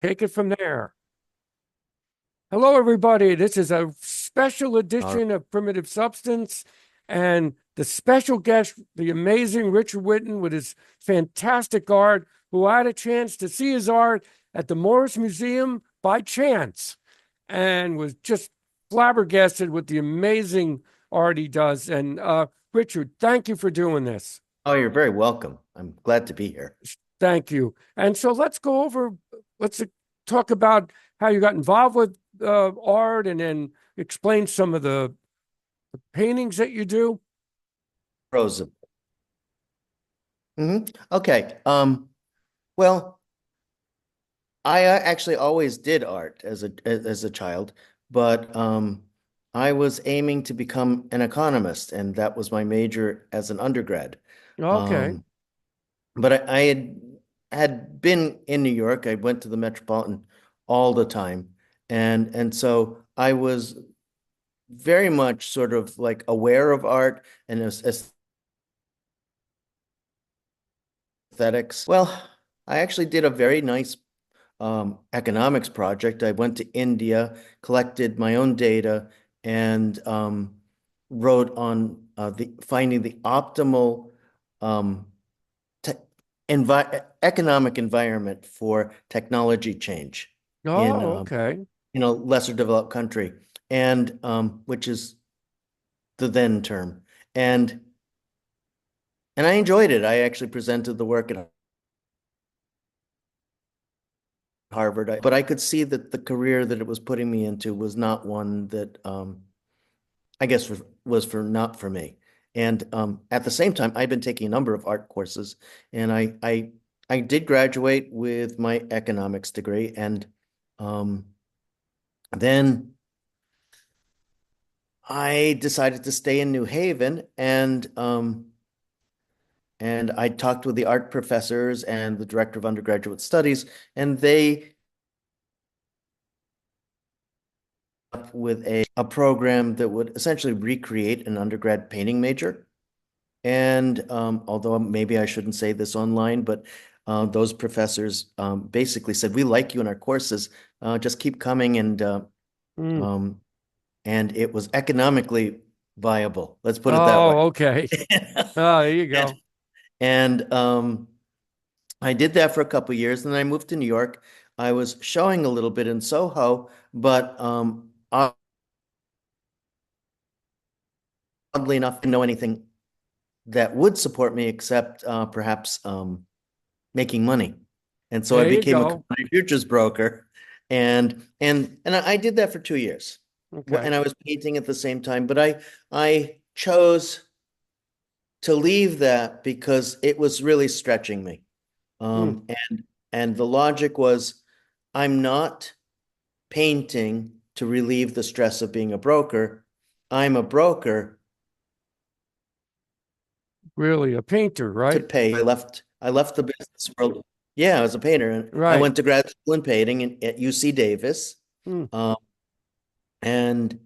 Take it from there. Hello, everybody. This is a special All right. edition of Primitive Substance, and the special guest, the amazing Richard Whitten, with his fantastic art, who I had a chance to see his art at the Morris Museum by chance, and was just flabbergasted with the amazing art he does. And Richard, thank you for doing this. Oh, you're very welcome. I'm glad to be here. Thank you. And so let's talk about how you got involved with art and then explain some of the paintings that you do. Rosa. Okay. Well, I actually always did art as a child, but I was aiming to become an economist, and that was my major as an undergrad. Okay. Um, but I had been in New York. I went to the Metropolitan all the time, and so I was very much sort of like aware of art and aesthetics. Well, I actually did a very nice economics project. I went to India, collected my own data, and wrote on the finding the optimal um, te economic environment for technology change in Oh, um, okay. in a lesser developed country, and which is the then term. And and I enjoyed it. I actually presented the work at Harvard, but I could see that the career that it was putting me into was not one that I guess was for not for me. And at the same time, I've been taking a number of art courses, and I did graduate with my economics degree, and um, then I decided to stay in New Haven, and I talked with the art professors and the director of undergraduate studies, and they up with a program that would essentially recreate an undergrad painting major. And although maybe I shouldn't say this online, but those professors basically said, "We like you in our courses. Just keep coming." Mm. Um, and it was economically viable. Let's put it that way. Oh, okay. Oh, there you And, go. and I did that for a couple of years, and then I moved to New York. I was showing a little bit in Soho, but oddly enough, didn't know anything that would support me except perhaps making money. And so I There you became a go. commodity futures broker, and I did that for 2 years. Okay. And I was painting at the same time, but I chose to leave that because it was really stretching me. Mm. And the logic was, I'm not painting to relieve the stress of being a broker. I'm a broker Really, a painter, to right? pay. I left the business world. Yeah, I was a painter, and I Right. went to grad school in painting at UC Davis, Mm. um, and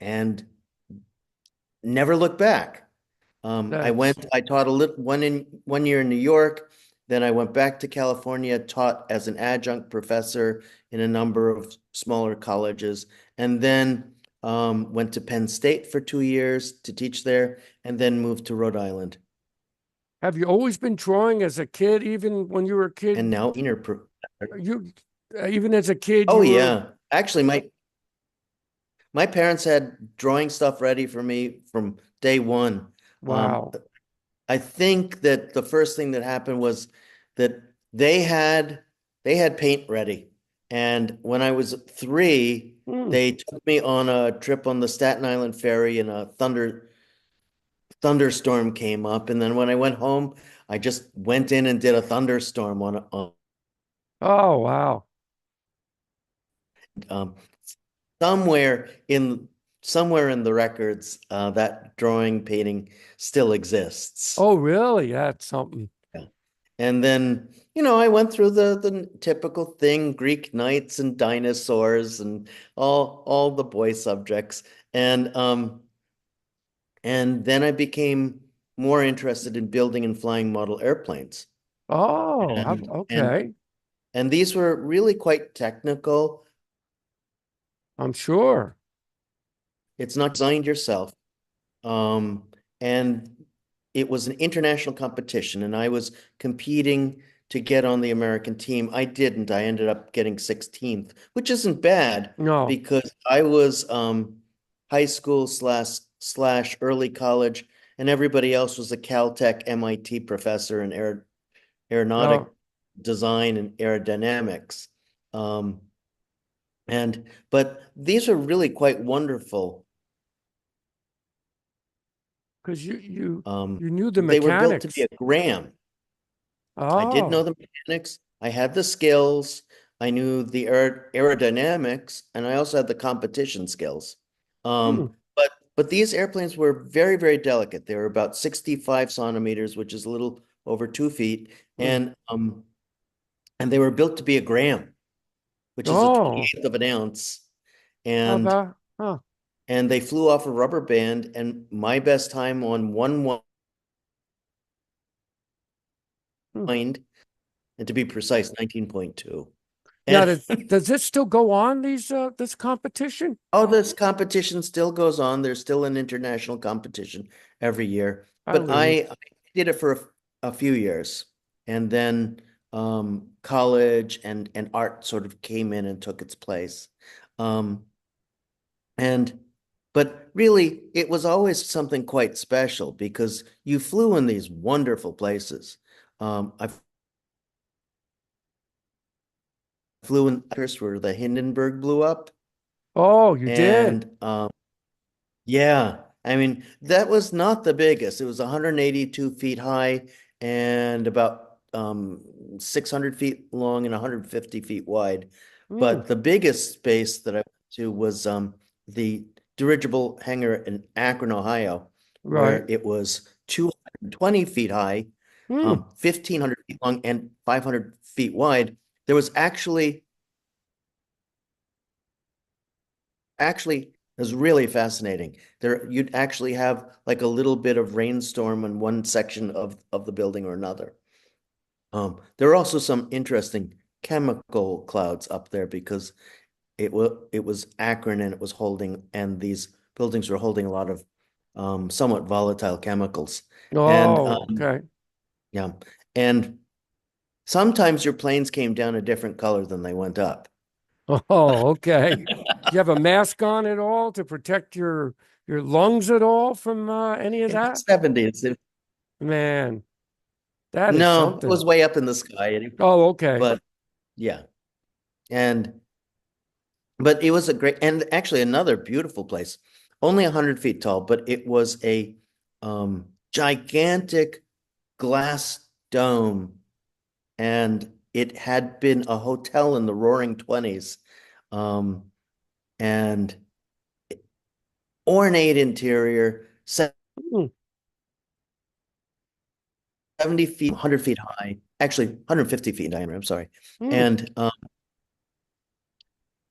and never looked back. That's I taught a little 1 year in New York. Then I went back to California, taught as an adjunct professor in a number of smaller colleges, and then went to Penn State for 2 years to teach there, and then moved to Rhode Island. Have you always been drawing as a kid, even when you were a And kid? now senior pro You even as a kid, Oh you were yeah. Actually, my parents had drawing stuff ready for me from day one. Um, wow. I think that the first thing that happened was that they had paint ready. And when I was 3, Mm. they took me on a trip on the Staten Island ferry, and a thunderstorm came up. And then when I went home, I just went in and did a thunderstorm on Oh, wow. um, somewhere in somewhere in the records, that drawing painting still exists. Oh, really? That's something. Yeah. And then, I went through the typical thing, Greek knights and dinosaurs and all the boy subjects. And then I became more interested in building and flying model airplanes. Oh, And and okay. And these were really quite technical. I'm sure. It's not designed yourself. Um, and it was an international competition, and I was competing to get on the American team. I didn't. I ended up getting 16th, which isn't bad No. because I was high school slash early college, and everybody else was a Caltech MIT professor in aeronautic Oh, design and aerodynamics. Um, but these are really quite wonderful. because Um, you knew the they were built to be mechanics. a gram. I did know Oh. the mechanics. I had the skills. I knew the aerodynamics, and I also had the competition skills. Hmm. But these airplanes were very, very delicate. They were about 65 centimeters, which is a little over 2 feet, Hmm. and they were built to be a gram, which is a Oh, 28th of an ounce. how And about, huh. and they flew off a rubber band, and my best time on one Hmm. wind, and to be precise, 19.2. Now, And does this still go on, this competition? oh, this competition still goes on. There's still an international competition every year. I But believe. I did it for a few years. And then college and art sort of came in and took its place. Um, and but really, it was always something quite special because you flew in these wonderful places. I flew in where the Hindenburg blew up, Oh, you did. and yeah, I mean, that was not the biggest. It was 182 feet high and about 600 feet long and 150 feet wide. Hmm. But the biggest space that I went to was the dirigible hangar in Akron, Ohio, Right. where it was 220 feet high, Hmm. 1,500 feet long, and 500 feet wide. There was actually, it was really fascinating. There, you'd actually have like a little bit of rainstorm in one section of the building or another. There are also some interesting chemical clouds up there because it was Akron, and it was holding, and these buildings were holding a lot of somewhat volatile chemicals. And Oh, okay. yeah, and sometimes your planes came down a different color than they went up. Oh, okay. Do you have a mask on at all to protect your lungs at all from any of In the that? 70s, Man, that is no, it something. was way up in the sky. Oh, okay. But yeah, and but it was a great, and actually another beautiful place, only 100 feet tall, but it was a gigantic glass dome, and it had been a hotel in the Roaring Twenties, um, and ornate interior, Hmm. 70 feet, 100 feet high, actually 150 feet in diameter. I'm sorry, Hmm. and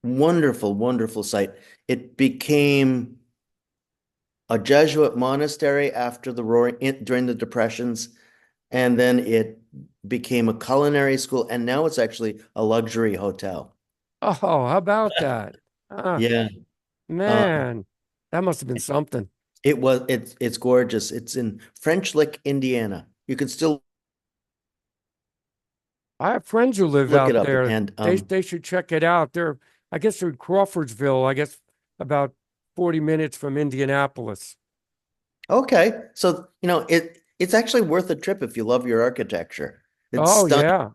wonderful, wonderful site. It became a Jesuit monastery after the during the Depressions, and then it became a culinary school, and now it's actually a luxury hotel. Oh, how about that? Ah, Yeah, um, man, that must have been something. it's gorgeous. It's in French Lick, Indiana. You can still I have friends who live look it out up, there. and They should check it out. I guess they're in Crawfordsville, I guess about 40 minutes from Indianapolis. okay. So, it's actually worth a trip if you love your architecture. It's Oh, stunning. yeah.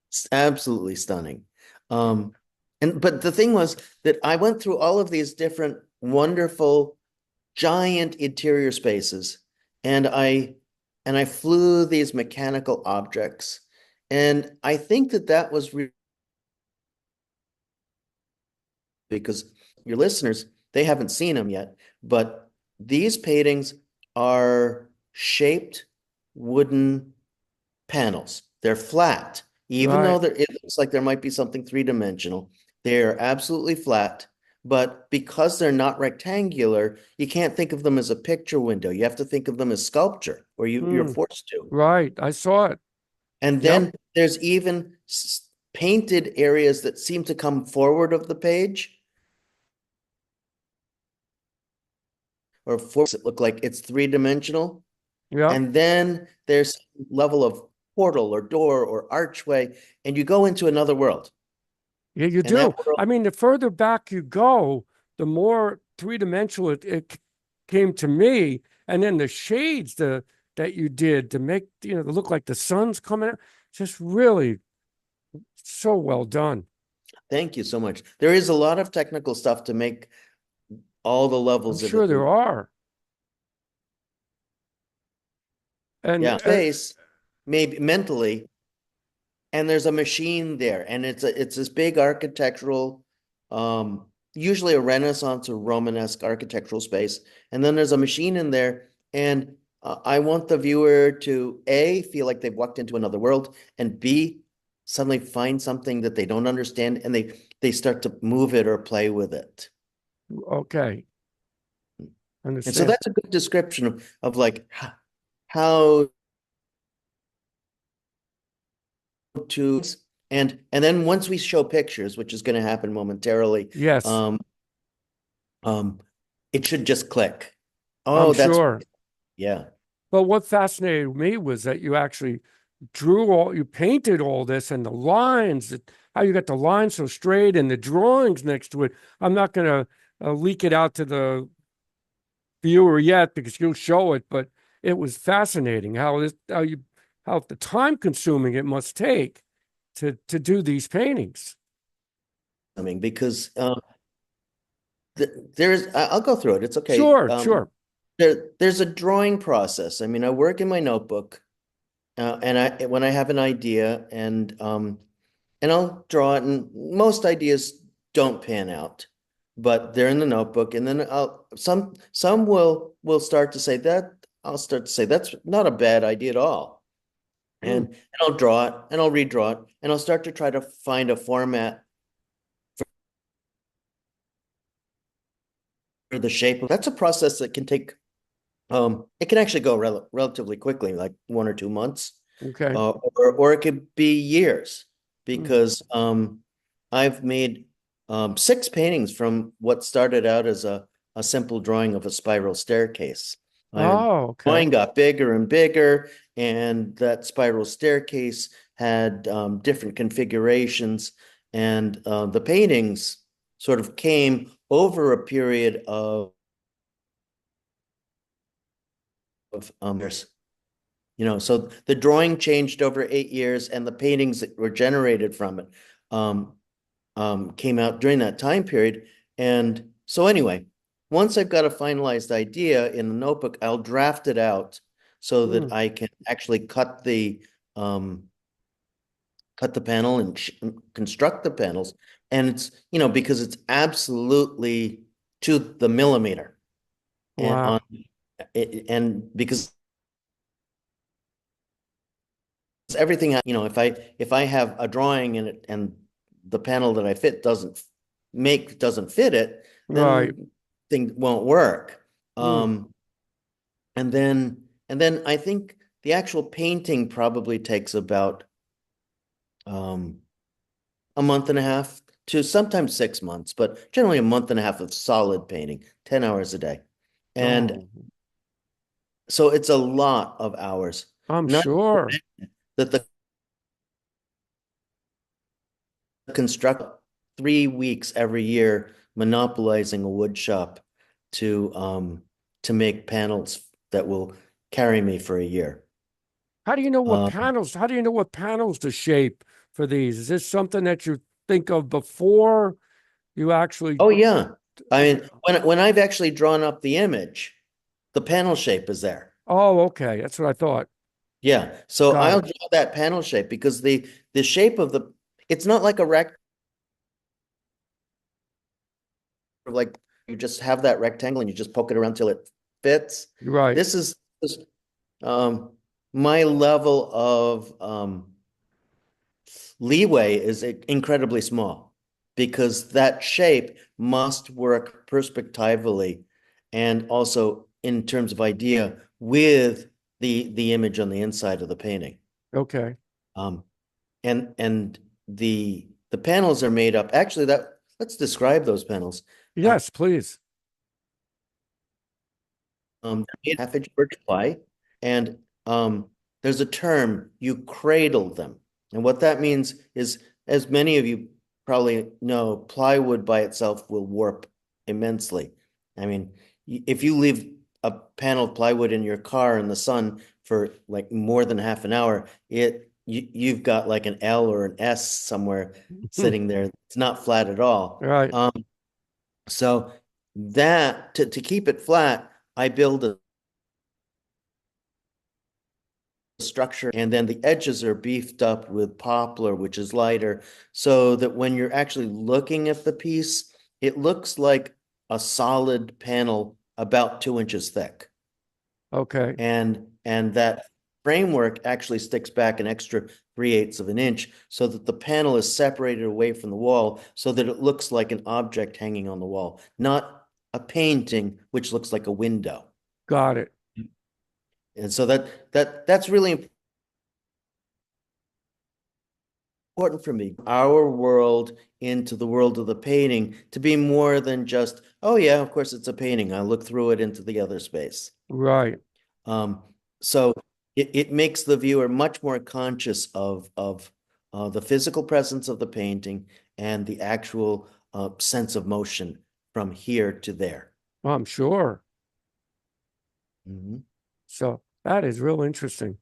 It's absolutely stunning. Um, but the thing was that I went through all of these different wonderful giant interior spaces, and I flew these mechanical objects. And I think that that was because your listeners, they haven't seen them yet, but these paintings are shaped wooden panels. They're flat, even though Right. it looks like there might be something three-dimensional. They're absolutely flat, but because they're not rectangular, you can't think of them as a picture window. You have to think of them as sculpture, or you're Hmm. forced to. Right. I saw it. And Yep. then there's even painted areas that seem to come forward of the page, or forwards that look like it's three-dimensional. Yeah. And then there's a level of portal or door or archway, and you go into another world. Yeah, you And that do. world, I mean, the further back you go, the more three-dimensional it came to me. And then the shades that you did to make, to look like the sun's coming out, just really so well done. thank you so much. There is a lot of technical stuff to make all the I'm levels of sure it. there are. And Yeah, space, maybe mentally, and there's a machine there, and it's this big architectural, usually a Renaissance or Romanesque architectural space, and then there's a machine in there, and I want the viewer to A, feel like they've walked into another world, and B, suddenly find something that they don't understand, and they start to move it or play with it. okay, And so understand. that's a good description of like how to, and then once we show pictures, which is going to happen momentarily, Yes, um, it should just click. I'm Oh, that's, sure. yeah. But what fascinated me was that you actually you painted all this and the lines, how you got the lines so straight and the drawings next to it. I'm not going to leak it out to the viewer yet because you'll show it, but it was fascinating how the time consuming it must take to do these paintings. I mean, because there's, I'll go through it. It's okay. Sure, sure. There's a drawing process. I mean, I work in my notebook, and when I have an idea, and I'll draw it, and most ideas don't pan out, but they're in the notebook, and then some will start to say that I'll start to say that's not a bad idea at all, Mm, and I'll draw it, and I'll redraw it, and I'll start to try to find a format for the shape. That's a process that can take it can actually go relatively quickly, like 1 or 2 months, okay. or it could be years, Mm. because I've made 6 paintings from what started out as a simple drawing of a spiral staircase. Oh, Drawing okay. got bigger and bigger, and that spiral staircase had different configurations, and the paintings sort of came over a period of years. So the drawing changed over 8 years, and the paintings that were generated from it came out during that time period. And so anyway, once I've got a finalized idea in the notebook, I'll draft it out so that Mm, I can actually cut the panel and construct the panels. And it's, because it's absolutely to the millimeter, and on wow. it, and because everything, if I have a drawing and the panel that I fit doesn't fit it, Right. then thing won't work. Mm, Um, and then I think the actual painting probably takes about um a month and a half to sometimes 6 months, but generally a month and a half of solid painting, 10 hours a day. And oh, so it's a lot of hours. I'm Not sure. that the construct 3 weeks every year monopolizing a wood shop to make panels that will carry me for a year. Um, How do you know what panels to shape for these? Is this something that you think of before you actually, oh yeah. I okay. mean, when I've actually drawn up the image, the panel shape is there. Oh, okay. That's what I thought. Yeah. So Got I'll it. draw that panel shape because the shape of it's not like a like you just have that rectangle and you just poke it around till it fits. You're right. This um my level of leeway is incredibly small, because that shape must work perspectively and also in terms of idea with the image on the inside of the painting. Okay. Um, and the panels are made up. Actually, let's describe those panels. Yes, please. They're made half-inch birch ply, and there's a term, you cradle them. And what that means is, as many of you probably know, plywood by itself will warp immensely. I mean, if you leave a panel of plywood in your car in the sun for like more than half an hour, you've got like an L or an S somewhere sitting there. It's not flat at all. Right. So that to keep it flat, I build a structure, and then the edges are beefed up with poplar, which is lighter, so that when you're actually looking at the piece, it looks like a solid panel about 2 inches thick. Okay. And that framework actually sticks back an extra 3/8 of an inch so that the panel is separated away from the wall so that it looks like an object hanging on the wall, not a painting, which looks like a window. Got it. And so that's really important for me, our world into the world of the painting, to be more than just, oh yeah, of course it's a painting. I look through it into the other space. Right. So it makes the viewer much more conscious of the physical presence of the painting and the actual sense of motion from here to there. Well, I'm sure. Mhm. So that is real interesting.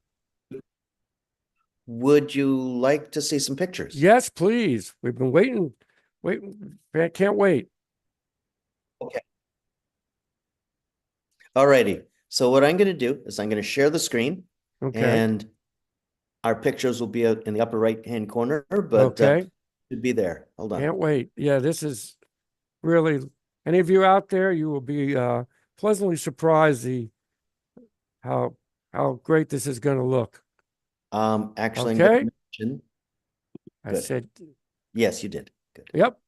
Would you like to see some pictures? Yes, please. We've been waiting. I can't wait. Okay. All righty. So what I'm going to do is I'm going to share the screen, Okay. and our pictures will be out in the upper right-hand corner, but Okay. should be there. Hold on. Can't wait. Yeah, this is really, any of you out there, you will be pleasantly surprised how great this is going to look. Actually, I'm Okay. going to mention. I Good. said, Yes, you did. Good. yep.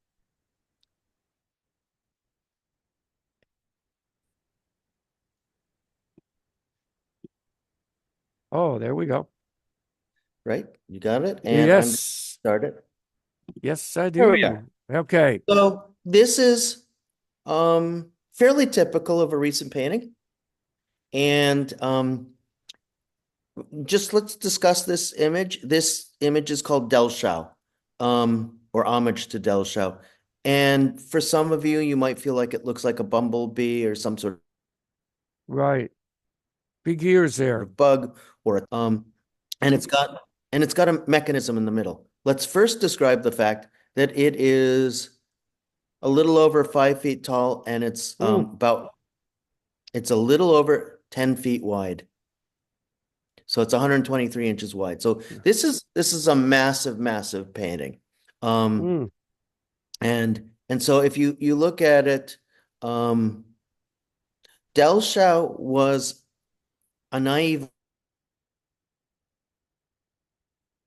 Oh, there we go. Right? You got it? And I'm going to Yes. start it. Yes, I There we are. do. Okay. So this is fairly typical of a recent painting. And just let's discuss this image. This image is called Del Shao, or Homage to Del Shao. And for some of you, you might feel like it looks like a bumblebee or some sort Right. Big ears there. of bug, or and it's got a mechanism in the middle. Let's first describe the fact that it is a little over 5 feet tall, and it's it's a little over 10 feet wide. So it's 123 inches wide. So this is a massive, massive painting. And so if you look at it, Del Shao was a naive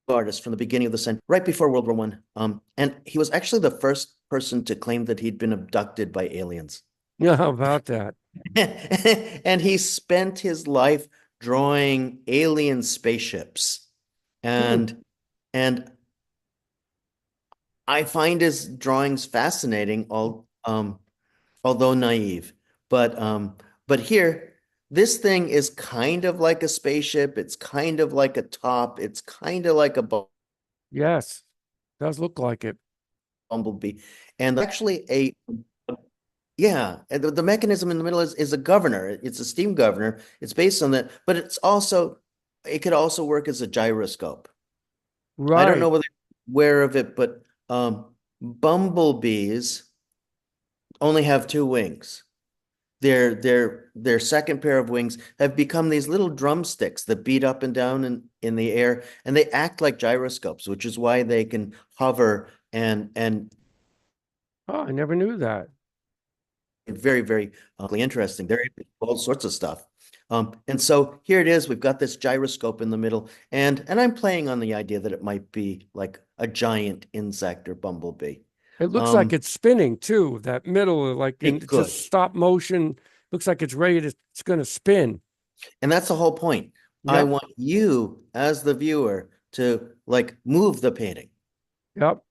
artist from the beginning of the century, right before World War I. And he was actually the first person to claim that he'd been abducted by aliens. Yeah, how about that? And he spent his life drawing alien spaceships. And I find his drawings fascinating, although naive. But here, this thing is kind of like a spaceship. It's kind of like a top. It's kind of like a Yes, does look like it. bumblebee. And actually yeah, and the mechanism in the middle is a governor. It's a steam governor. It's based on that, but it could also work as a gyroscope. I don't know Right. whether you're aware of it, but bumblebees only have two wings. Their second pair of wings have become these little drumsticks that beat up and down in the air, and they act like gyroscopes, which is why they can hover and Oh, I never knew that. very, very interesting. They're able to do all sorts of stuff. And so here it is. We've got this gyroscope in the middle, and I'm playing on the idea that it might be like a giant insect or bumblebee. It looks like it's spinning too. That middle, like in It could. just stop motion, looks like it's ready to, it's going to spin. And that's the whole point. I Yep. want you as the viewer to like move the painting. Yep.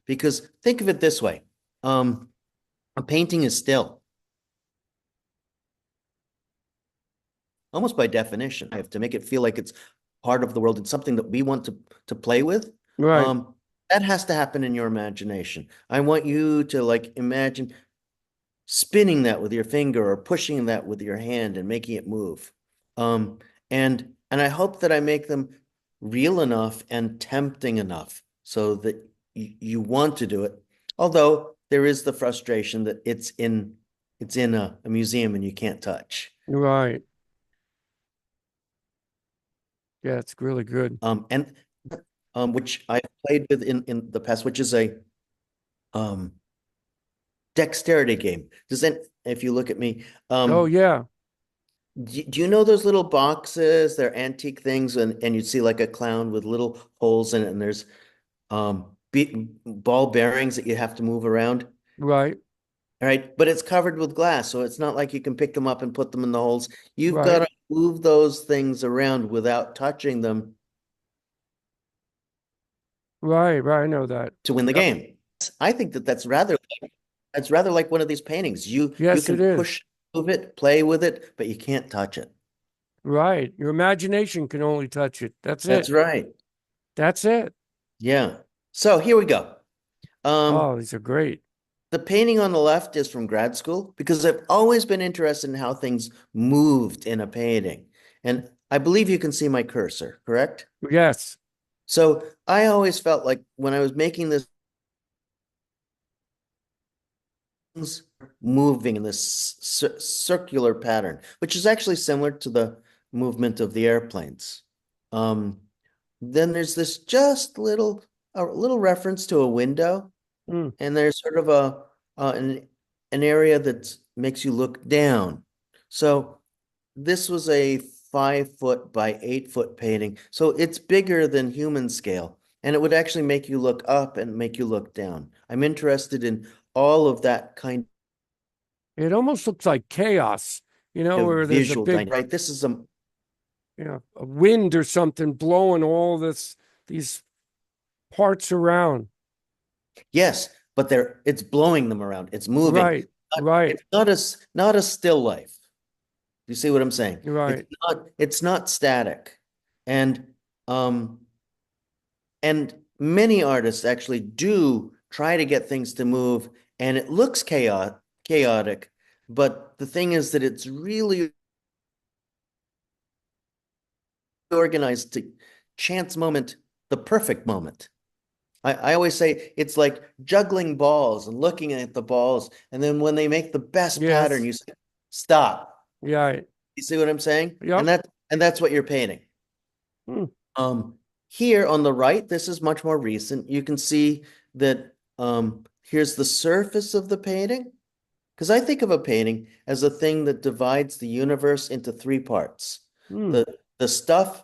Because think of it this way. A painting is still, almost by definition. I have to make it feel like it's part of the world. It's something that we want to play with. Right. Um, that has to happen in your imagination. I want you to like imagine spinning that with your finger or pushing that with your hand and making it move. Um, and I hope that I make them real enough and tempting enough so that you want to do it. Although there is the frustration that it's in a museum and you can't touch. Right. Yeah, it's really good. And which I played with in the past, which is a um dexterity game. Does that, if you look at me, Oh yeah. do you know those little boxes? They're antique things, and you'd see like a clown with little holes in it, and there's ball bearings that you have to move around. Right. All right, but it's covered with glass, so it's not like you can pick them up and put them in the holes. You've got Right. to move those things around without touching them Right. Right. I know that. to win the Yep. game. I think that that's rather like one of these paintings. You Yes, it can is. push, move it, play with it, but you can't touch it. Right. Your imagination can only touch it. That's That's it. right. That's it. Yeah. So here we go. Oh, Um, these are great. the painting on the left is from grad school because I've always been interested in how things moved in a painting. And I believe you can see my cursor, correct? Yes. So I always felt like when I was making this moving in this circular pattern, which is actually similar to the movement of the airplanes. Um, then there's this just a little reference to a window, Mm. and there's sort of an area that makes you look down. So this was a 5 foot by 8 foot painting, so it's bigger than human scale, and it would actually make you look up and make you look down. I'm interested in all of that kind It almost looks like chaos, of where there's a visual big, dynamic. Right? This is a wind or something blowing all these parts around. yes, but it's blowing them around. It's moving. Right. Right. It's not a still life. You see what I'm saying? Right. It's not static. And um and many artists actually do try to get things to move, and it looks chaotic, but the thing is that it's really organized to chance moment, the perfect moment. I always say it's like juggling balls and looking at the balls, and then when they make the best pattern, Yes. you say, stop. Yeah. You see what I'm saying? And Yep. that's what you're painting. Hmm. Here on the right, this is much more recent. You can see that here's the surface of the painting. Because I think of a painting as a thing that divides the universe into three parts. Hmm. The stuff,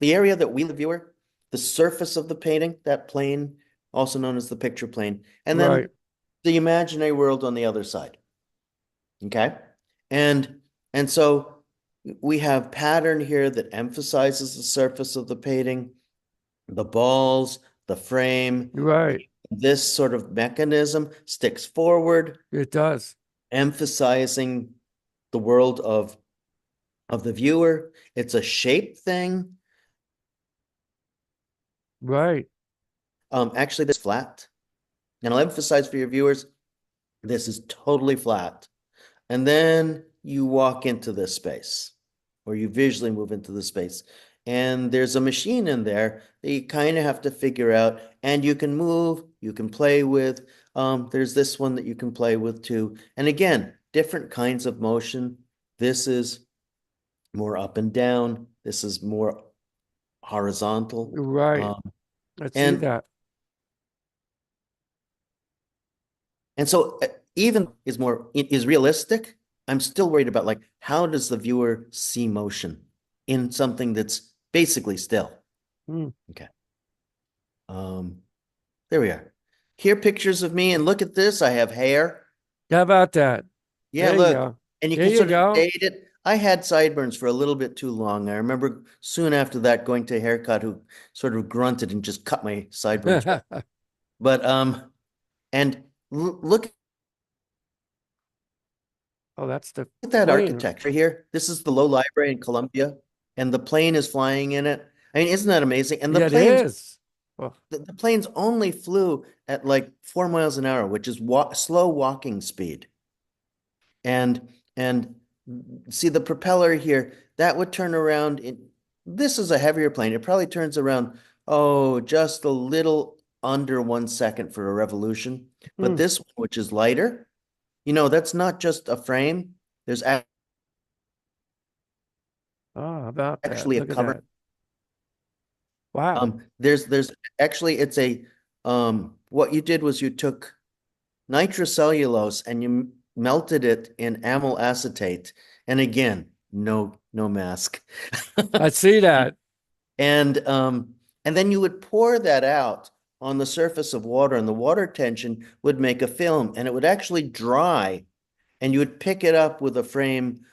the area that we, the viewer, the surface of the painting, that plane, also known as the picture plane, and then Right. the imaginary world on the other side. Okay? And and so we have pattern here that emphasizes the surface of the painting, the balls, the frame. Right. This sort of mechanism sticks forward, It does. emphasizing the world of the viewer. It's a shape thing. Right. Actually, this flat. And I'll emphasize for your viewers, this is totally flat. And then you walk into this space, or you visually move into the space. And there's a machine in there that you kind of have to figure out. And you can move, you can play with. There's this one that you can play with too. And again, different kinds of motion. This is more up and down. This is more horizontal. Right. Um, I see and that. And so even is realistic. I'm still worried about like how does the viewer see motion in something that's basically still. Hmm. Okay. There we are. Here pictures of me, and look at this. I have hair. How about that? Yeah, There you look. go. And you There can you sort of go. date it. I had sideburns for a little bit too long. I remember soon after that going to a haircut who sort of grunted and just cut my sideburns back. But and look Oh, that's the at that plane. architecture here. This is the Low Library in Columbia, and the plane is flying in it. I mean, isn't that amazing? And Yeah, it is. Well, the planes only flew at like 4 miles an hour, which is slow walking speed. And see the propeller here, that would turn around this is a heavier plane. It probably turns around, oh, just a little under 1 second for a revolution. But hmm. this one, which is lighter, that's not just a frame. There's Oh, how about that? actually a Look at cover. that. Wow. There's actually it's a what you did was you took nitrocellulose and you melted it in amyl acetate. And again, no mask. I see that. And then you would pour that out on the surface of water, and the water tension would make a film, and it would actually dry, and you would pick it up with a frame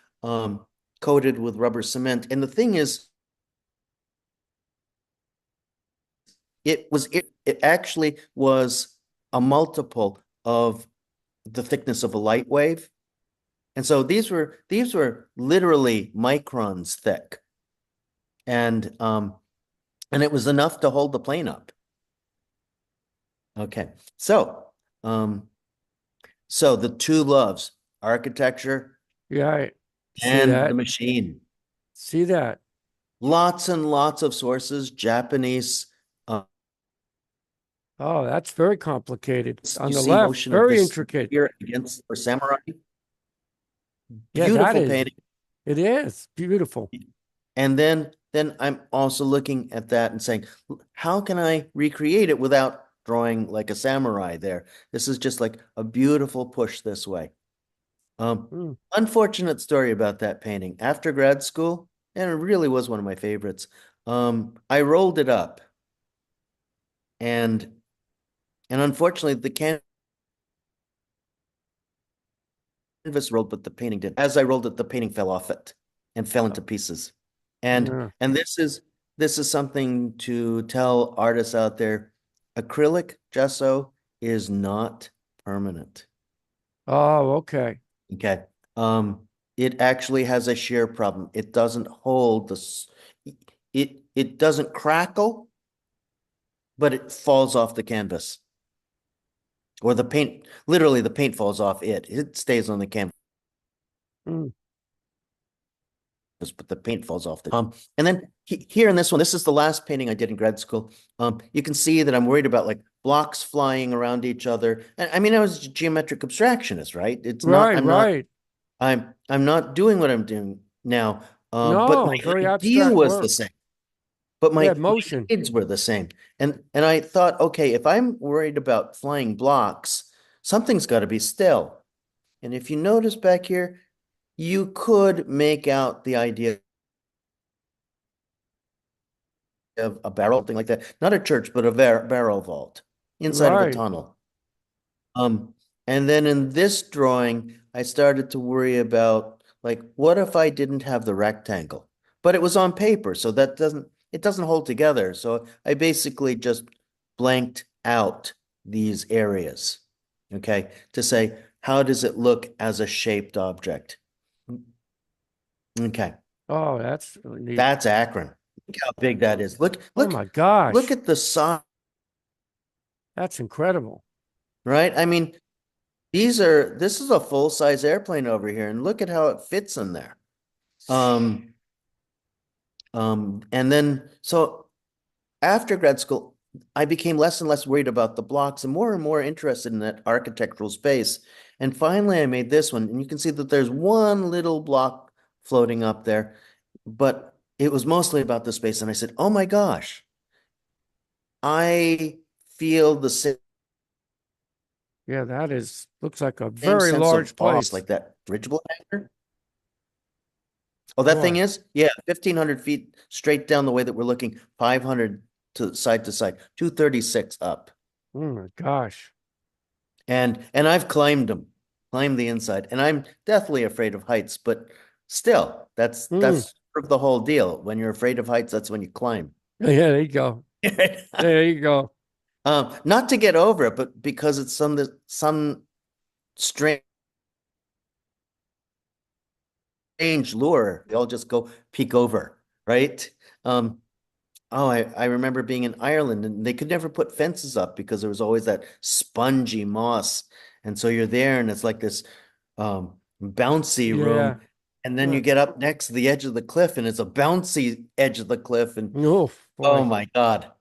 coated with rubber cement. And the thing is, it actually was a multiple of the thickness of a light wave. And so these were literally microns thick. And it was enough to hold the plane up. Okay. So the two loves, architecture Yeah, I see and the that. machine. See that. Lots and lots of sources, Japanese. Oh, that's very complicated. On You the see left, motion of very this intricate. here against for samurai. Yeah, that Beautiful is. painting. It is beautiful. And then I'm also looking at that and saying, how can I recreate it without drawing like a samurai there? This is just like a beautiful push this way. Mm. Unfortunate story about that painting. After grad school, and it really was one of my favorites, I rolled it up. And unfortunately, the canvas rolled, but the painting did. As I rolled it, the painting fell off it and fell into pieces. And Yeah. this is something to tell artists out there. Acrylic gesso is not permanent. Oh, okay. Okay. It actually has a shear problem. It doesn't hold it doesn't crackle, but it falls off the canvas. Or the paint, literally the paint falls off it. It stays on the canvas, Mm. but the paint falls off the and then here in this one, this is the last painting I did in grad school. You can see that I'm worried about like blocks flying around each other. And I mean, I was a geometric abstractionist, right? It's not, Right, right. I'm not doing what I'm doing now. But my No, very idea abstract was the work. same. But Yeah, my motion. needs were the same. And I thought, okay, if I'm worried about flying blocks, something's got to be still. And if you notice back here, you could make out the idea of a barrel, something like that. Not a church, but a barrel vault inside of a Right. tunnel. And then in this drawing, I started to worry about like, what if I didn't have the rectangle? But it was on paper, so it doesn't hold together. So I basically just blanked out these areas, okay, to say, how does it look as a shaped object? Okay, Oh, that's really neat. that's Akron. Look how big that is. Oh my Look gosh. at the size, That's incredible. right? I mean, this is a full-size airplane over here, and look at how it fits in there. And then so after grad school, I became less and less worried about the blocks and more interested in that architectural space. And finally, I made this one, and you can see that there's one little block floating up there, but it was mostly about the space. And I said, oh my gosh, I feel the same Yeah, that is, looks like a very sense of large awe, place. like that dirigible hangar. Oh, that thing Boy. is? Yeah, 1,500 feet straight down the way that we're looking, 500 to side, 236 up. Oh my gosh. And I've climbed them, climbed the inside, and I'm deathly afraid of heights, but still, Mm. that's sort of the whole deal. When you're afraid of heights, that's when you climb. Yeah, there you go. There you go. Not to get over it, but because it's some strange lure. They all just go peek over, right? Um, oh, I remember being in Ireland and they could never put fences up because there was always that spongy moss. And so you're there and it's like this bouncy Yeah. room. And then you Uh, get up next to the edge of the cliff and it's a bouncy edge of the cliff. And oh oh boy. my God.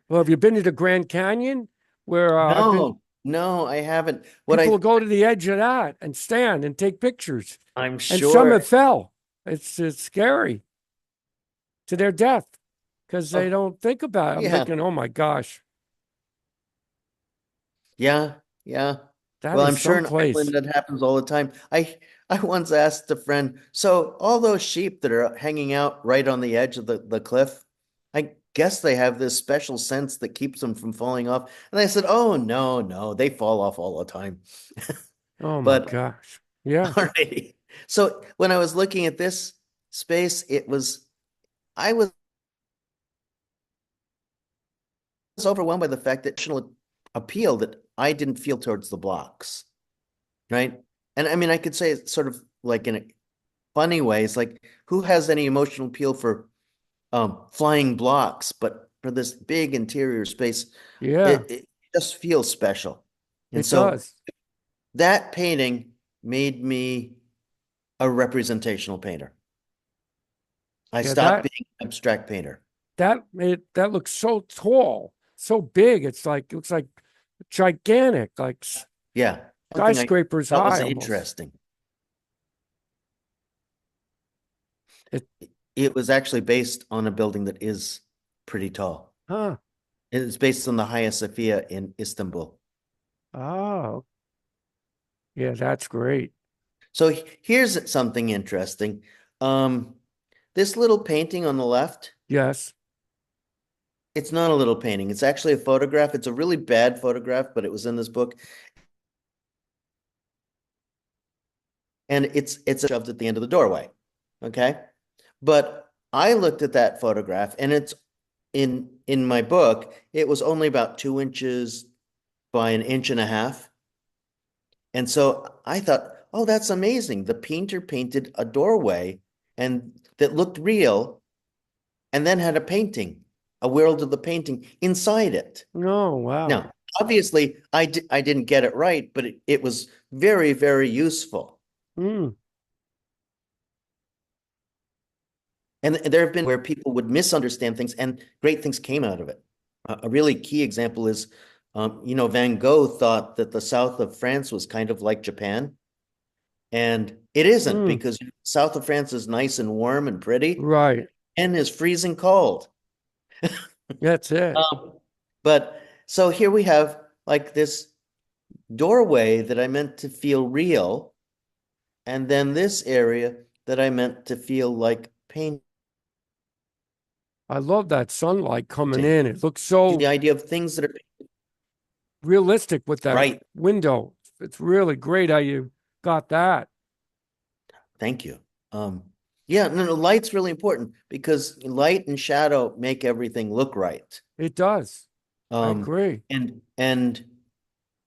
Well, have you been to the Grand Canyon where I've been? No, no, I haven't. What People I will go to the edge of that and stand and take pictures, I'm and some sure. have fell. It's scary to their death because they Oh, don't think about it. I'm yeah. thinking, oh my gosh, Yeah, yeah. that Well, is I'm sure some in Ireland place. that happens all the time. I once asked a friend, so all those sheep that are hanging out right on the edge of the cliff, I guess they have this special sense that keeps them from falling off. And I said, "Oh no, no, they fall off all the time." Oh my But gosh. Yeah. all righty. So when I was looking at this space, I was overwhelmed by the fact that emotional appeal that I didn't feel towards the blocks. Right. And I mean, I could say it's sort of like in a funny way, it's like who has any emotional appeal for flying blocks, but for this big interior space, Yeah, it just feels special. And it so does. that painting made me a representational painter. I Yeah, stopped being an abstract painter. that looks so tall, so big. It's like it looks like gigantic, like Yeah. Something I skyscrapers thought was high almost. interesting. It, It was actually based on a building that is pretty tall. huh. It is based on the Hagia Sophia in Istanbul. Oh, yeah, that's great. So here's something interesting. Um, this little painting on the left, Yes. it's not a little painting. It's actually a photograph. It's a really bad photograph, but it was in this book. And it's shoved at the end of the doorway. Okay. But I looked at that photograph and it's in my book, it was only about 2 inches by an inch and a half. And so I thought, oh, that's amazing. The painter painted a doorway and that looked real and then had a painting, a world of the painting inside it. No, wow. Now, obviously, I didn't get it right, but it was very, very useful. Mm, And there have been where people would misunderstand things and great things came out of it. A really key example is, Van Gogh thought that the south of France was kind of like Japan. And it isn't mm, because south of France is nice and warm and pretty right. and is freezing cold. That's it. Um, but so here we have like this doorway that I meant to feel real, and then this area that I meant to feel like painting. I love that sunlight coming in. It looks so The idea of things that are realistic with that right. window. It's really great how you got that. Thank you. Yeah, no, light's really important because light and shadow make everything look right. It does. I Um, agree. and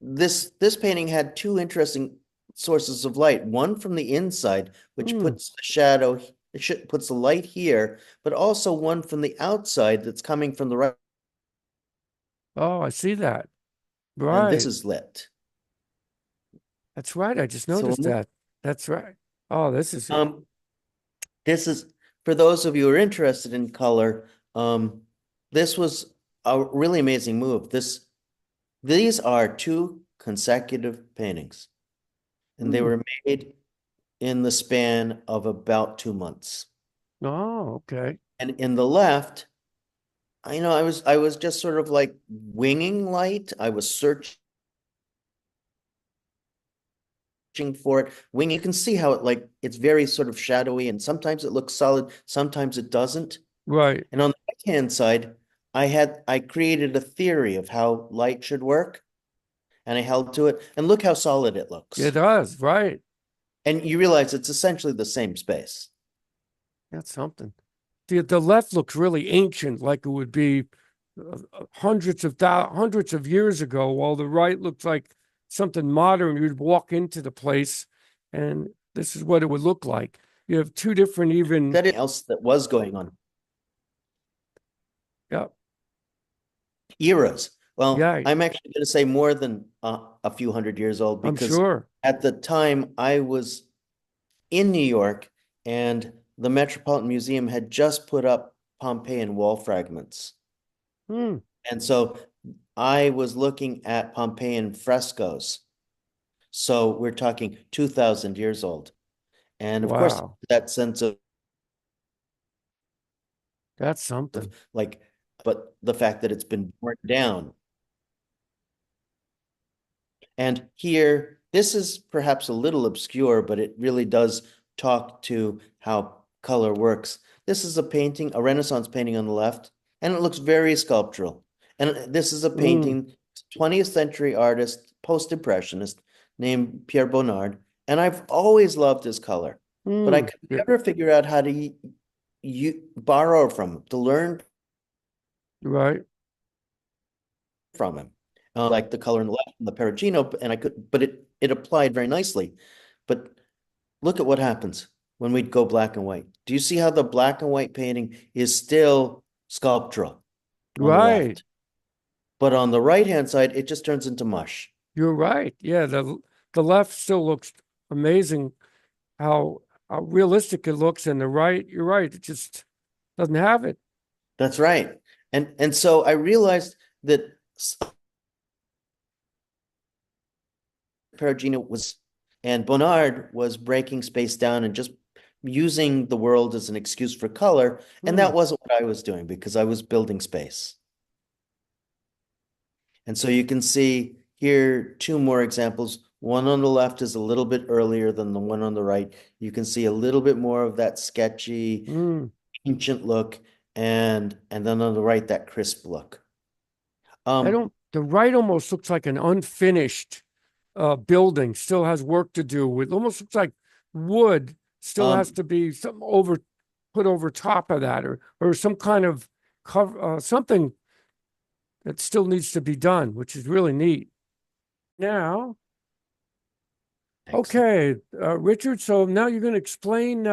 this painting had two interesting sources of light. One from the inside, which Mm. puts the shadow, puts the light here, but also one from the outside that's coming from the right, Oh, I see that. and this Right. is lit. That's right. I just So noticed that. That's right. Oh, this is it. um, this is for those of you who are interested in color. This was a really amazing move. These are two consecutive paintings, and they Mm. were made in the span of about 2 months. Oh, okay. And in the left, I was just sort of like winging light. I was searching for it. Wing, you can see how it's very sort of shadowy, and sometimes it looks solid, sometimes it doesn't. Right. And on the right-hand side, I created a theory of how light should work, and I held to it. And look how solid it looks. It does. Right. And you realize it's essentially the same space. That's something. The left looks really ancient, like it would be hundreds of years ago, while the right looks like something modern. You'd walk into the place, and this is what it would look like. You have two different even. That else that was going on. Yeah, Eras. Well, yeah, I'm actually going to say more than a few hundred years old I'm because sure. at the time I was in New York and the Metropolitan Museum had just put up Pompeian wall fragments. Hmm. And so I was looking at Pompeian frescoes. So we're talking 2,000 years old. And of course, Wow, that sense of that's something. like, but the fact that it's been burnt down. And here, this is perhaps a little obscure, but it really does talk to how color works. This is a painting, a Renaissance painting on the left, and it looks very sculptural. And this is a Hmm. painting, 20th century artist, post-impressionist named Pierre Bonnard. And I've always loved his color, but I Hmm. could Yeah, never figure out how to borrow from him, to learn right. from him. Like the color in the left and the Perugino, and I could, but it applied very nicely. But look at what happens when we go black and white. Do you see how the black and white painting is still sculptural on the Right. left? But on the right-hand side, it just turns into mush. You're right. Yeah, the left still looks amazing how realistic it looks, and the right, you're right, it just doesn't have it. That's right. And so I realized that Perugino was, and Bonnard was breaking space down and just using the world as an excuse for color. And Hmm. that wasn't what I was doing because I was building space. And so you can see here two more examples. One on the left is a little bit earlier than the one on the right. You can see a little bit more of that sketchy, Hmm. ancient look, and then on the right, that crisp look. I Um, don't, the right almost looks like an unfinished building, still has work to do. It almost looks like wood still has um, to be some over put over top of that, or some kind of cover, something that still needs to be done, which is really neat. Now, excellent. okay, Richard, so now you're going to explain,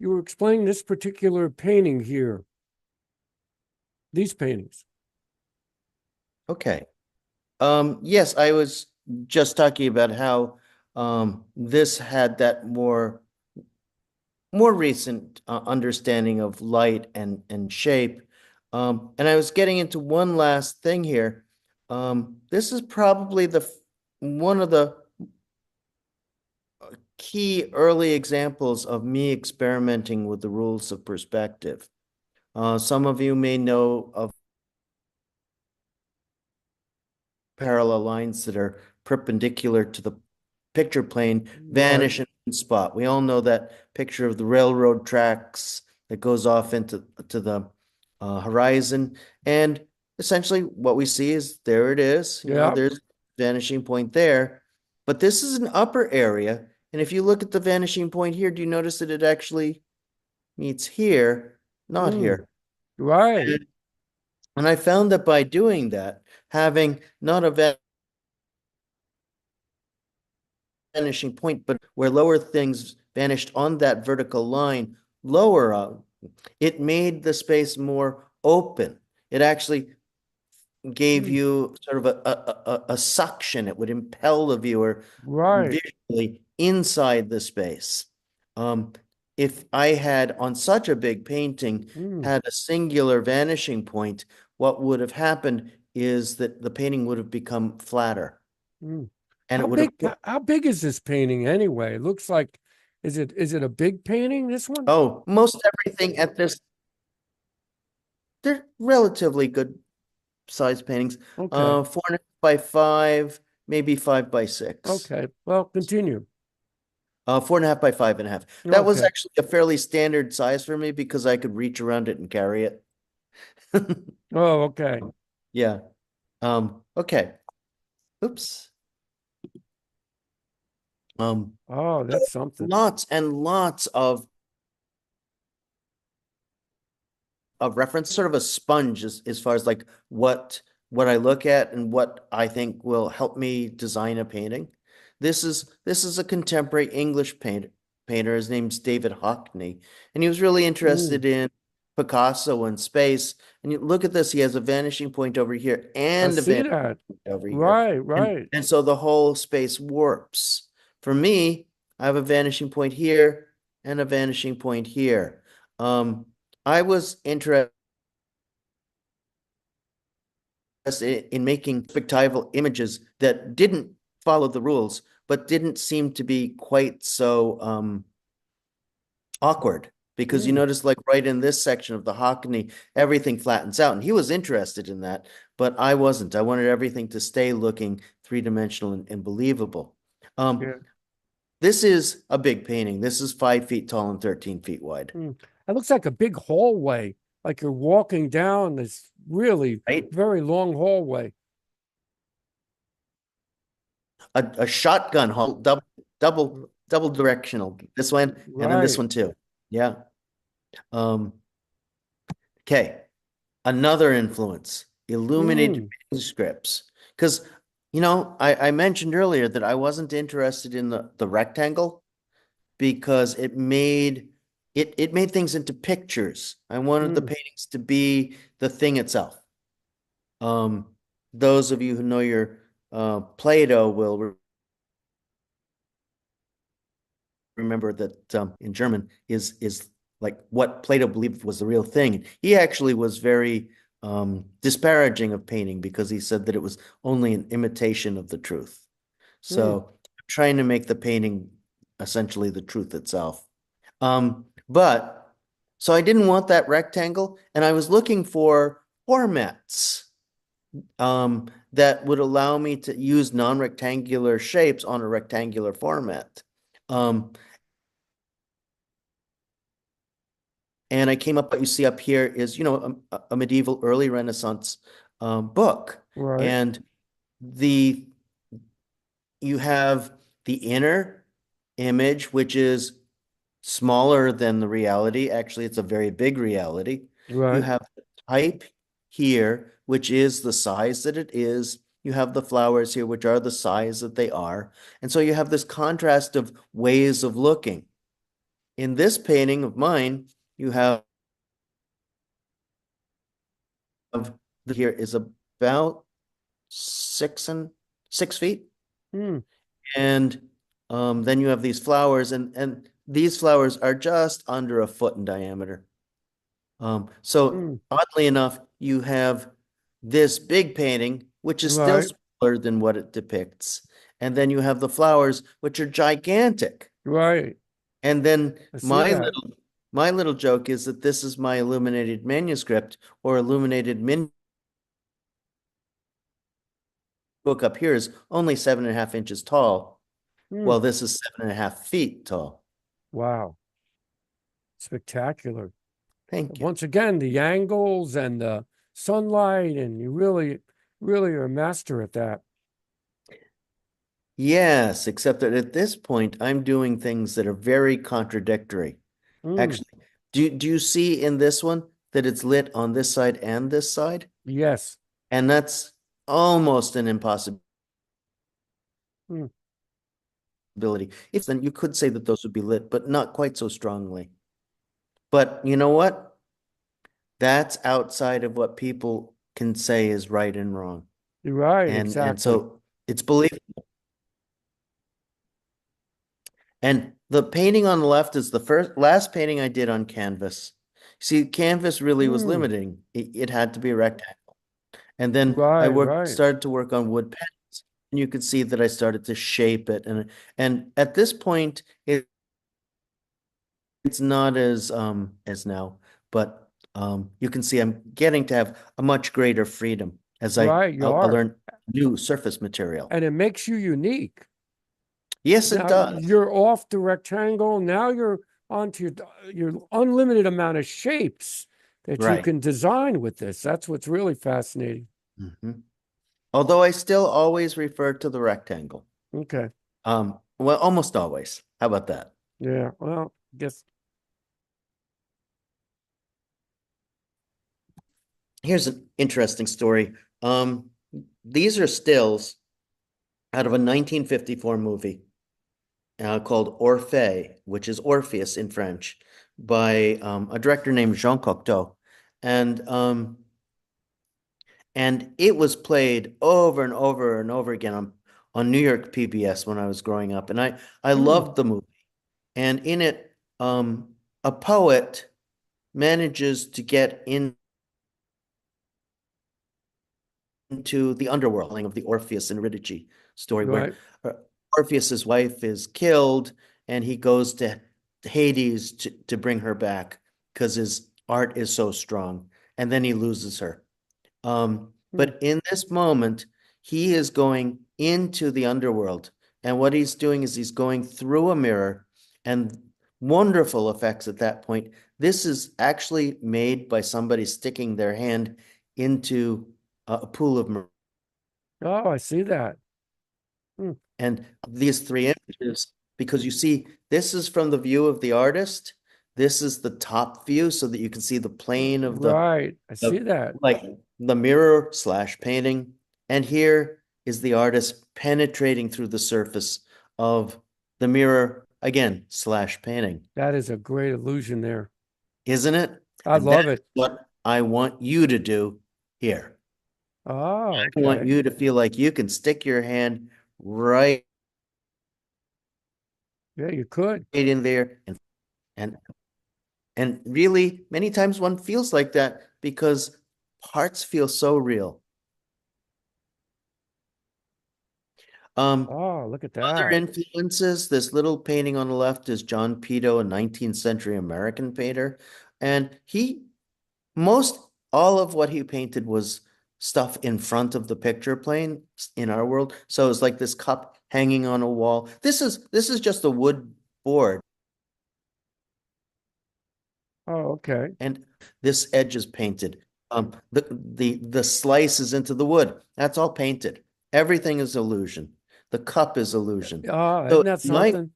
you were explaining this particular painting here, these paintings. Okay. Yes, I was just talking about how this had that more recent understanding of light and shape. And I was getting into one last thing here. This is probably one of the key early examples of me experimenting with the rules of perspective. Some of you may know of parallel lines that are perpendicular to the picture plane Right. vanish in one spot. We all know that picture of the railroad tracks that goes off into the horizon. And essentially what we see is there it is. You know, Yeah. there's vanishing point there. But this is an upper area. And if you look at the vanishing point here, do you notice that it actually meets here, not Mm, here? right. And I found that by doing that, having not a vanishing point, but where lower things vanished on that vertical line lower up, it made the space more open. It actually gave Mm, you sort of a suction. It would impel the viewer right. visually inside the space. Um, if I had on such a big painting Mm, had a singular vanishing point, what would have happened is that the painting would have become flatter mm. and it would have put, How big is this painting anyway? It looks like, is it a big painting, this one? oh, most everything at this, they're relatively good size paintings. Okay. 4.5 by 5, maybe 5 by 6. Okay. Well, continue. 4.5 by 5.5. That was Okay. actually a fairly standard size for me because I could reach around it and carry it. Oh, okay. Yeah. Okay. Oops. Oh, that's something. Lots and lots of reference, sort of a sponge as far as like what I look at and what I think will help me design a painting. This is a contemporary English painter. His name's David Hockney, and he was really Mm, interested in Picasso and space. And you look at this, he has a vanishing point over here I and a see vanishing that. point over here. Right, And right. and so the whole space warps. For me, I have a vanishing point here and a vanishing point here. Um, I was interested in making perspectival images that didn't follow the rules, but didn't seem to be quite so awkward. Because you Mm, notice, like right in this section of the Hockney, everything flattens out, and he was interested in that, but I wasn't. I wanted everything to stay looking three-dimensional and believable. Um, yeah. this is a big painting. This is 5 feet tall and 13 feet wide, Mm. It looks like a big hallway, like you're walking down this really right? very long hallway. A shotgun hole, double directional. This one and then this Right. one too. Yeah. Um, okay. Another influence, illuminated Mm, manuscripts. Because, I mentioned earlier that I wasn't interested in the rectangle because it made things into pictures. I wanted the mm. paintings to be the thing itself. Um, those of you who know your Plato will remember that in German is like what Plato believed was the real thing. He actually was very disparaging of painting because he said that it was only an imitation of the truth. Mm, So trying to make the painting essentially the truth itself. But so I didn't want that rectangle, and I was looking for formats that would allow me to use non-rectangular shapes on a rectangular format. Um, And I came up, what you see up here is, a medieval early Renaissance book. right, And the you have the inner image, which is smaller than the reality. Actually, it's a very big reality. You right. have the type here, which is the size that it is. You have the flowers here, which are the size that they are. And so you have this contrast of ways of looking. In this painting of mine, you have here is about 6 feet. Mm, And then you have these flowers, and these flowers are just under a foot in diameter. So mm, oddly enough, you have this big painting, which is still right, smaller than what it depicts. And then you have the flowers, which are gigantic. right. And then I see my that. little my little joke is that this is my illuminated manuscript or illuminated min book up here is only 7.5 inches tall. Mm, Well, this is 7.5 feet tall. wow. Spectacular. Thank you. Once again, the angles and the sunlight, and you really, really are a master at that. Yes, except that at this point, I'm doing things that are very contradictory. Mm, Actually, do you see in this one that it's lit on this side and this side? yes. And that's almost an impossibility. Mm, If then you could say that those would be lit, but not quite so strongly. But you know what? That's outside of what people can say is right and wrong. you're right, And exactly. so it's believable. And the painting on the left is the last painting I did on canvas. See, canvas really was Mm, limiting. It had to be a rectangle. And then I right, worked right. started to work on wood panels. And you could see that I started to shape it. And at this point, it's not as now, but you can see I'm getting to have a much greater freedom as Right, you I are. learn new surface material. And it makes you unique. Yes, it Now does. you're off the rectangle. Now you're onto your unlimited amount of shapes that you Right. can design with this. That's what's really fascinating. Mhm. Although I still always refer to the rectangle. Okay. Um, Well, almost always. How about that? Yeah. Well, I guess. Here's an interesting story. These are stills out of a 1954 movie called Orphée, which is Orpheus in French, by a director named Jean Cocteau. And and it was played over and over and over again on New York PBS when I was growing up. And I Hmm. loved the movie. And in it, a poet manages to get into the underworld of the Orpheus and Eurydice story, where Right. Orpheus's wife is killed and he goes to Hades to bring her back because his art is so strong. And then he loses her. Hmm. But in this moment, he is going into the underworld. And what he's doing is he's going through a mirror and wonderful effects at that point. This is actually made by somebody sticking their hand into a pool of mirror. Oh, I see that. Hmm. And these three images, because you see, this is from the view of the artist. This is the top view so that you can see the plane of Right. I see the that. like the mirror slash painting. And here is the artist penetrating through the surface of the mirror again slash painting, That is a great illusion there. isn't it? I And love that's it. what I want you to do here. Oh, I want okay. you to feel like you can stick your hand right Yeah, you could. in there and and really many times one feels like that because parts feel so real. Um, Oh, look at Other that. influences, this little painting on the left is John Peto, a 19th century American painter. And most all of what he painted was stuff in front of the picture plane in our world. So it's like this cup hanging on a wall. This is just a wood board. Oh, okay. And this edge is painted. The slices into the wood, that's all painted. Everything is illusion. The cup is illusion. Oh, isn't So that my something?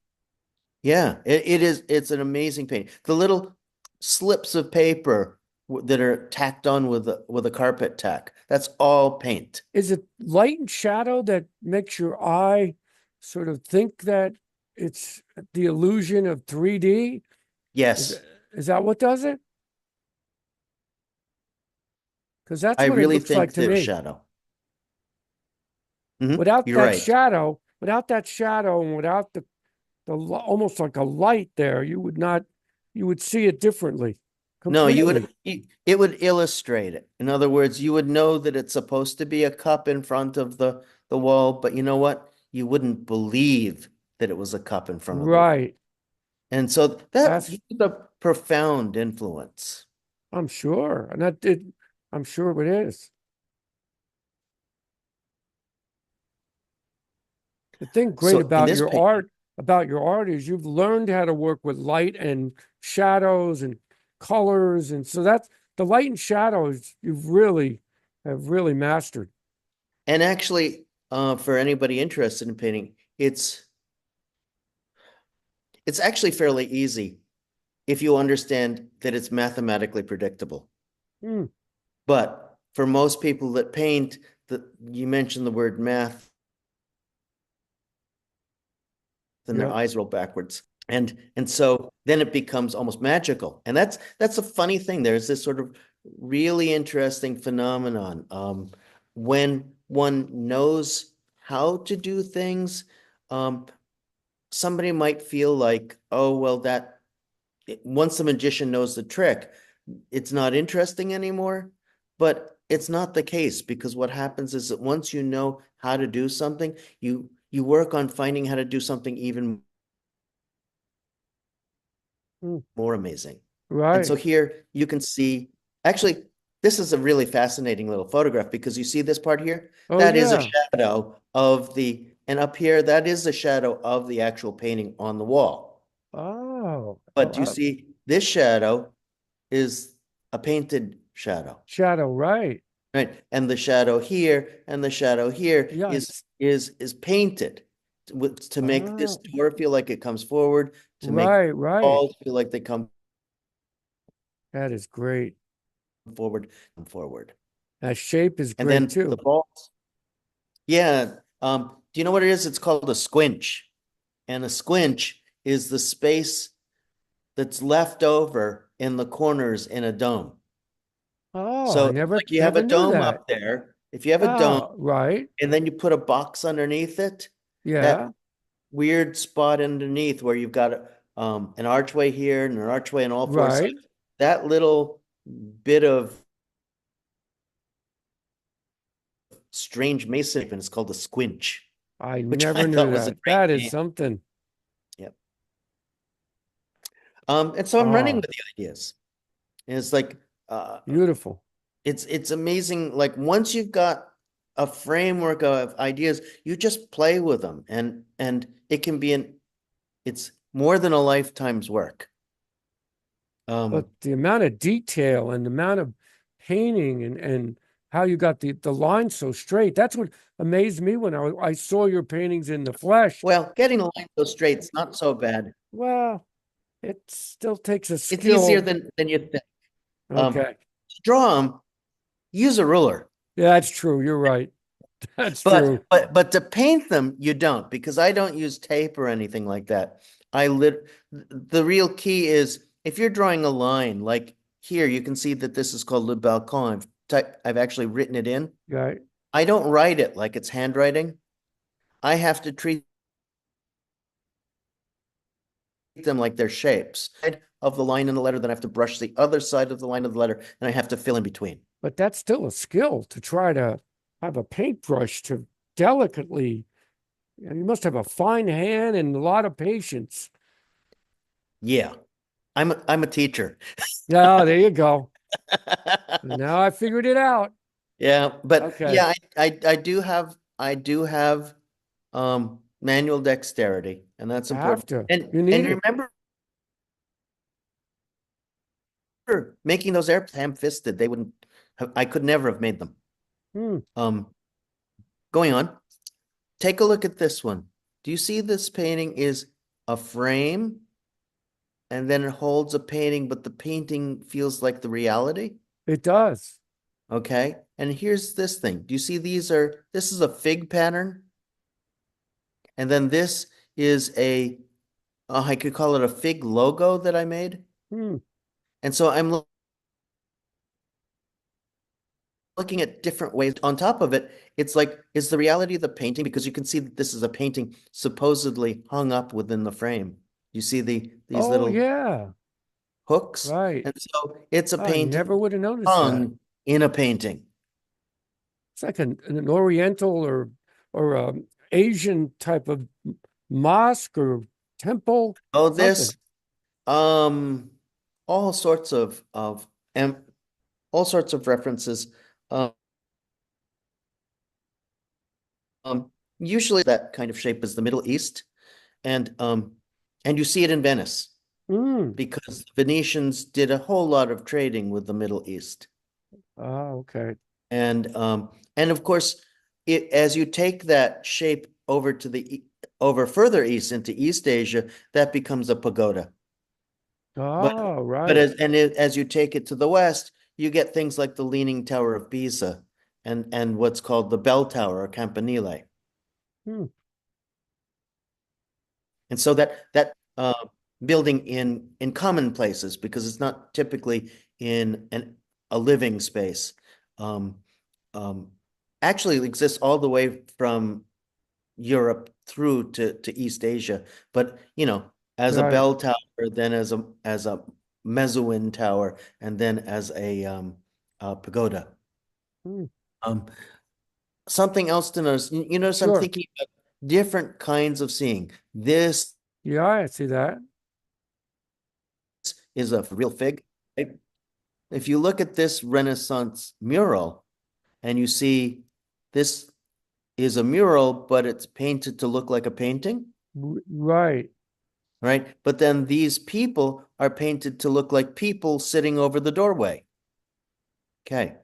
Yeah, it is. It's an amazing painting. The little slips of paper that are tacked on with a carpet tack. That's all paint. Is it light and shadow that makes your eye sort of think that it's the illusion of 3D? Is Yes, is that what does it? Because that's I what it really looks like think to there's me. shadow. Without You're that right. shadow, and without almost like a light there, you would see it differently, No, completely. it would illustrate it. In other words, you would know that it's supposed to be a cup in front of the wall, but you know what? You wouldn't believe that it was a cup in front of the wall. Right. And so that That's, he's a profound influence. I'm sure. And that did, I'm sure it is. The thing great So in this painting, about your art is you've learned how to work with light and shadows and colors. And so that's the light and shadows you've really have really mastered. and actually, for anybody interested in painting, it's actually fairly easy if you understand that it's mathematically predictable. Hmm. But for most people that paint, that you mentioned the word math, then their Yeah. eyes roll backwards. And so then it becomes almost magical. And that's a funny thing. There's this sort of really interesting phenomenon. When one knows how to do things, um, somebody might feel like, oh, well, once the magician knows the trick, it's not interesting anymore. But it's not the case because what happens is that once you know how to do something, you work on finding how to do something even Hmm. more amazing. And so Right. here you can see, actually, this is a really fascinating little photograph because you see this part here? Oh, That is a yeah. shadow and up here, that is the shadow of the actual painting on the wall. Oh, But you see, this shadow is a painted shadow, shadow. Right. right? And the shadow here and the shadow here Yeah. is painted. to make this Oh, door feel like it comes forward, to make right, right. walls feel like they come That is great. forward, come forward. That shape is And great then the too. balls, yeah. Do you know what it is? It's called a squinch. And a squinch is the space that's left over in the corners in a dome. Oh, So I it's never like you have a never knew dome that. up there. If you have a dome Oh, right. and then you put a box underneath it, that Yeah, weird spot underneath where you've got an archway here and an archway on all four right. sides, that little bit of strange masonry, and it's called a squinch, I which I never knew thought was a that. great That is name. something. Yep. And so I'm running Ah, with the ideas. And it's like beautiful. it's amazing. Like once you've got a framework of ideas, you just play with them, and it can be it's more than a lifetime's work. But the amount of detail and the amount of painting and how you got the lines so straight, that's what amazed me when I saw your paintings in the flesh. Well, getting a line so straight's not so bad. Well, it still takes a It's easier skill. than you think. Okay. To draw them, use a ruler. Yeah, that's true. You're right. That's But true. but to paint them, you don't, because I don't use tape or anything like that. The real key is if you're drawing a line, like here, you can see that this is called Le Balcon. I've actually written it in. Right. I don't write it like it's handwriting. I have to treat them like they're shapes of the line in the letter, then I have to brush the other side of the line of the letter, and I have to fill in between. But that's still a skill to try to have a paintbrush to delicately, you must have a fine hand and a lot of patience. Yeah, I'm a teacher. Yeah, there you go. Now I figured it out. Yeah, but Okay. yeah, I do have manual dexterity, and that's Have important. to. And You and need it. remember making those airplanes ham-fisted, they wouldn't have, I could never have made them. Hmm. Um, going on, take a look at this one. Do you see this painting is a frame and then it holds a painting, but the painting feels like the reality? It does. Okay. And here's this thing. Do you see this is a fig pattern? And then this is I could call it a fig logo that I made. Hmm. And so I'm looking at different ways. On top of it, it's like, is the reality of the painting? Because you can see that this is a painting supposedly hung up within the frame. You see these Oh, little yeah. hooks? Right. And so it's a I never painting would have noticed that. hung in a painting. It's like an Oriental or Asian type of mosque or temple, Oh, something. this, um, all sorts of and all sorts of references. Um, Usually that kind of shape is the Middle East, and you see it in Venice Hmm. because the Venetians did a whole lot of trading with the Middle East. Oh, okay. And of course, as you take that shape over to over further east into East Asia, that becomes a pagoda. But Oh, but right. as you take it to the west, you get things like the Leaning Tower of Pisa and what's called the Bell Tower or Campanile. Hmm. And so that building in common places, because it's not typically in a living space, um, um, actually exists all the way from Europe through to East Asia. But as a Right. bell tower, then as a mezzanine tower, and then as a pagoda. Hmm. Um, Something else to notice. You notice I'm Sure. thinking about different kinds of seeing. This Yeah, I see that. is a real fig. Right? If you look at this Renaissance mural and you see this is a mural, but it's painted to look like a painting, Right. right? But then these people are painted to look like people sitting over the doorway. Okay.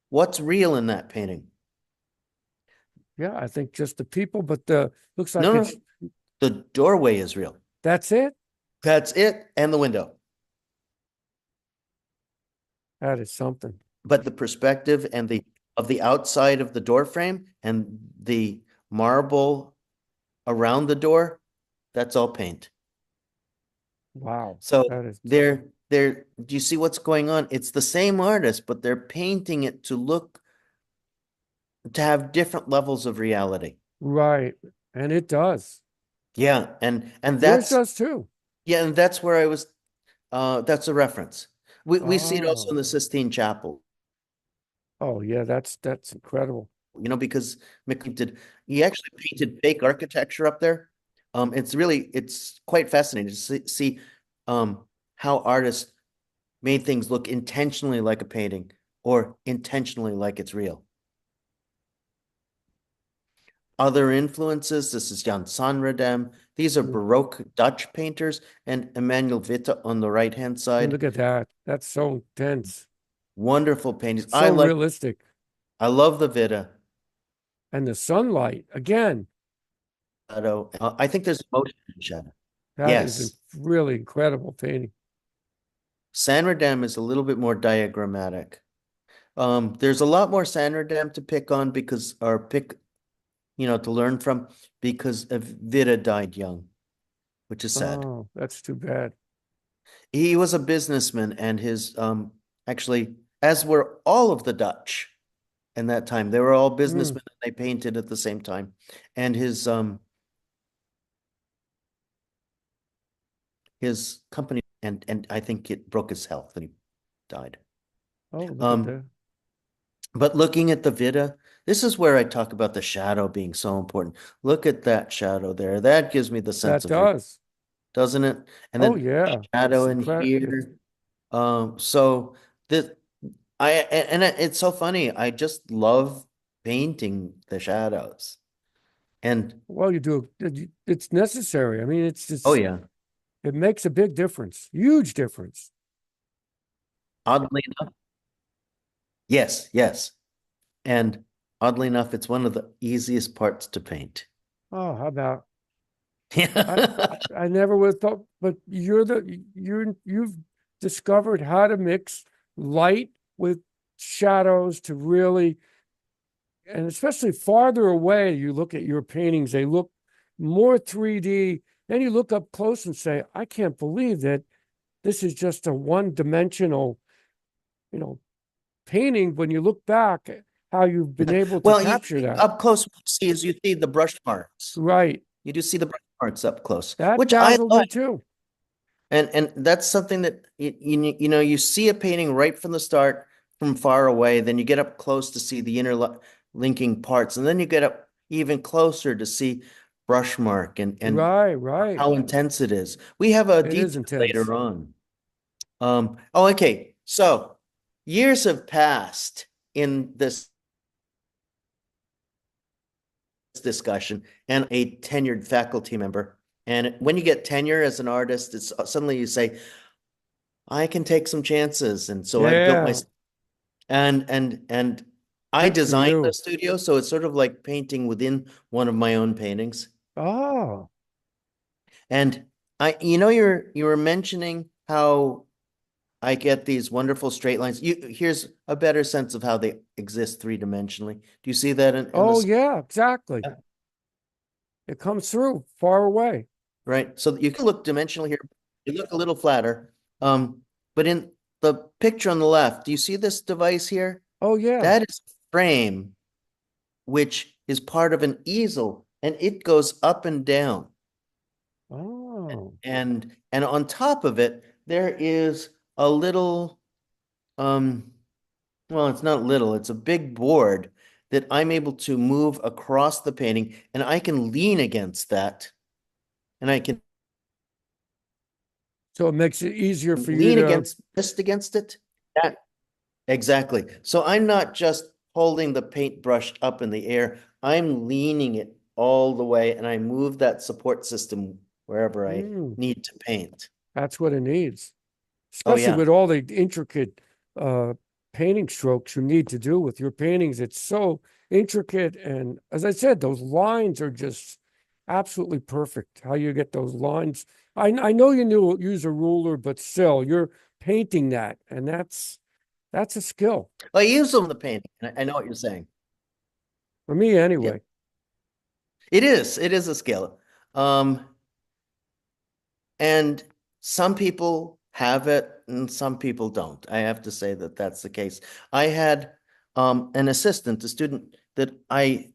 What's real in that painting? Yeah, I think just the people, but the looks No, like no, it's the doorway is real. that's it. That's it, and the window. That is something. But the perspective and the of the outside of the door frame and the marble around the door, that's all paint. Wow. So That is do you see what's going on? It's the same artist, but they're painting it to look to have different levels of reality. right. And it does. Yeah, and Yours that's does too. yeah, and that's where I was that's a reference. We see it also in Oh, the Sistine Chapel, oh yeah, that's incredible. because he actually painted fake architecture up there. It's quite fascinating to see how artists made things look intentionally like a painting or intentionally like it's real. Other influences, this is Jan Sanradem. These are Mm. Baroque Dutch painters, and Emmanuel Witte on the right-hand And side. look at that. That's so intense. Wonderful paintings. So realistic. I love the Witte. And the sunlight, again, Shadow. I think there's motion in shadow. that is a Yes. really incredible painting. Sanradem is a little bit more diagrammatic. There's a lot more Sanradem to pick on because, or pick, to learn from, because Vida died young, which is sad. Oh, that's too bad. He was a businessman, and his actually, as were all of the Dutch in that time, they were all Mm. businessmen and they painted at the same time. And his company, and I think it broke his health and he died. Oh, look at Um, that. but looking at the Vida, this is where I talk about the shadow being so important. Look at that shadow there. That gives me the sense That of real, does. doesn't it? And Oh then yeah. It's shadow in incredible. It's here. So this it's so funny. I just love painting the shadows. And well, you do it's necessary. I mean, it's oh just yeah, it makes a big difference. Huge difference. oddly enough, yes, yes. And oddly enough, it's one of the easiest parts to paint. Oh, how about I, Yeah. I never would have thought, but you've discovered how to mix light with shadows to really, and especially farther away, you look at your paintings, they look more 3D. Then you look up close and say, I can't believe that this is just a one-dimensional, you know, painting. When you look back at how you've been able to Well, capture that. up close, what you see is you see the brush marks. Right. You do see the brush marks up close, That which I dazzled me like. too. And that's something that you see a painting right from the start from far away, then you get up close to see the interlinking parts, and then you get up even closer to see brush mark and Right, right. how intense it is. We have a It is detail intense. later on. Oh, okay. So years have passed in this discussion, and a tenured faculty member. And when you get tenure as an artist, it's suddenly you say, I can take some chances. And so I've built my Yeah. and I Good for designed the you. studio, so it's sort of like painting within one of my own paintings. Oh, And you were mentioning how I get these wonderful straight lines. Here's a better sense of how they exist three-dimensionally. Do you see that in oh this? yeah, exactly. It comes through far away. Right? So you can look dimensionally here. You look a little flatter. But in the picture on the left, do you see this device here? Oh yeah. That is a frame which is part of an easel, and it goes up and down. Oh, And on top of it, there is a little well, it's not little, it's a big board that I'm able to move across the painting, and I can lean against that, and I can so it makes it easier for you lean to, against fist against it. That exactly. So I'm not just holding the paintbrush up in the air, I'm leaning it all the way, and I move that support system wherever I mm, need to paint. that's what it needs. Oh Especially yeah. with all the intricate uh painting strokes you need to do with your paintings. It's so intricate. And as I said, those lines are just absolutely perfect. How you get those lines. I know you knew use a ruler, but still you're painting that, and that's a skill I use them in the painting. I know what you're saying. for me Yep. anyway. It is a skill. Um, and some people have it and some people don't. I have to say that that's the case. I had an assistant, a student that I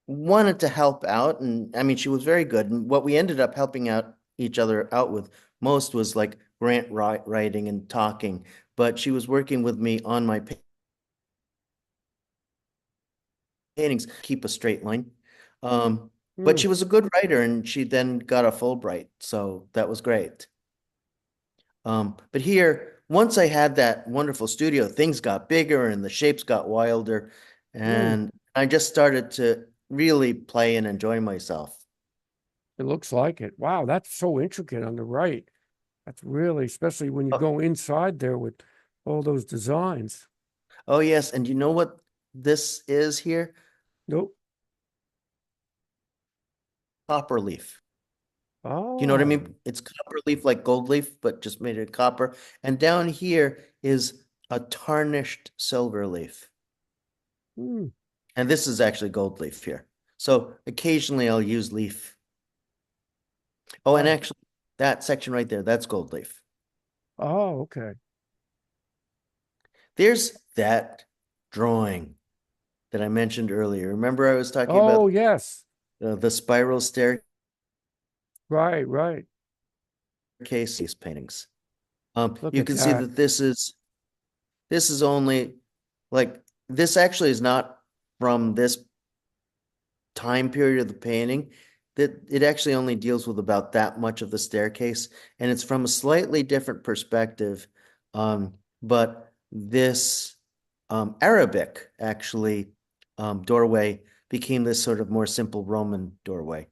wanted to help out. And I mean, she was very good. And what we ended up helping out each other out with most was like grant writing and talking. But she was working with me on my paintings, keep a straight line. But Hmm. she was a good writer and she then got a Fulbright. So that was great. But here, once I had that wonderful studio, things got bigger and the shapes got wilder. Hmm. And I just started to really play and enjoy myself. It looks like it. Wow, that's so intricate on the right. That's really, especially when you Oh, go inside there with all those designs. oh yes. And you know what this is here? Nope. Copper leaf. You know what I Oh. mean? It's copper leaf like gold leaf, but just made it copper. And down here is a tarnished silver leaf. Hmm. And this is actually gold leaf here. So occasionally I'll use leaf. Oh, and Wow. actually that section right there, that's gold leaf. Oh, okay. There's that drawing that I mentioned earlier. Remember I was talking Oh, about yes. the spiral staircase Right, right. these paintings. Look You at can see that. that this is only like this actually is not from this time period of the painting, that it actually only deals with about that much of the staircase, and it's from a slightly different perspective. But this Arabic actually doorway became this sort of more simple Roman doorway.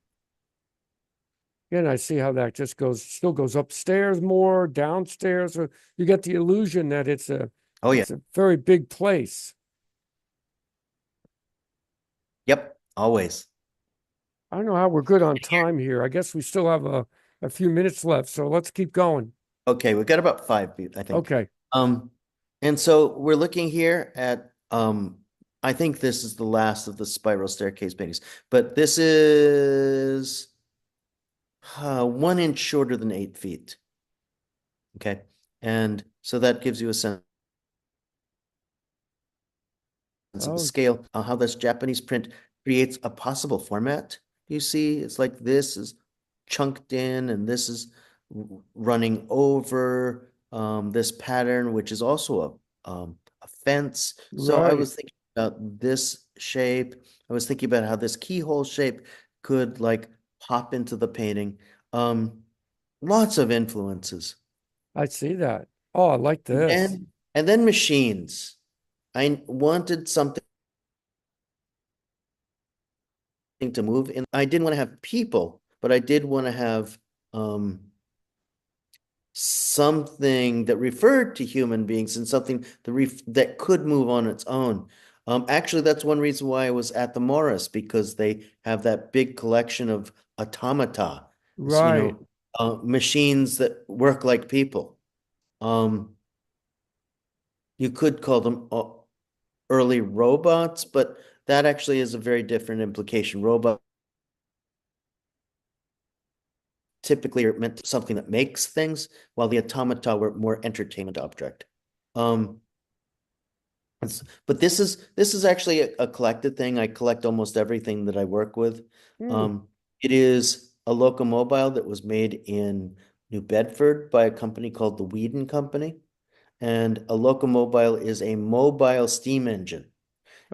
Again, I see how that just goes, still goes upstairs more, downstairs, or you get the illusion that Oh yeah. it's a very big place. Yep, always. I don't know how we're good on time here. I guess we still have a few minutes left, so let's keep going. Okay, we've got about 5 feet, I think. Okay. Um, and so we're looking here at I think this is the last of the spiral staircase paintings, but this is 1 inch shorter than 8 feet. Okay. And so that gives you a sense of the Oh, scale, how this Japanese print creates a possible format. You see, it's like this is chunked in and this is running over this pattern, which is also a fence. So I right. was thinking about this shape. I was thinking about how this keyhole shape could like pop into the painting. Um, Lots of influences. I see that. Oh, I like this. And then machines. I wanted something to move in. I didn't want to have people, but I did want to have something that referred to human beings and something that could move on its own. Actually, that's one reason why I was at the Morris, because they have that big collection of automata, Right. machines that work like people. Um, you could call them early robots, but that actually is a very different implication. Robot typically are meant something that makes things, while the automata were more entertainment object. Um, but this is actually a collected thing. I collect almost everything that I work with. Hmm. Um, it is a locomobile that was made in New Bedford by a company called the Whedon Company. And a locomobile is a mobile steam engine.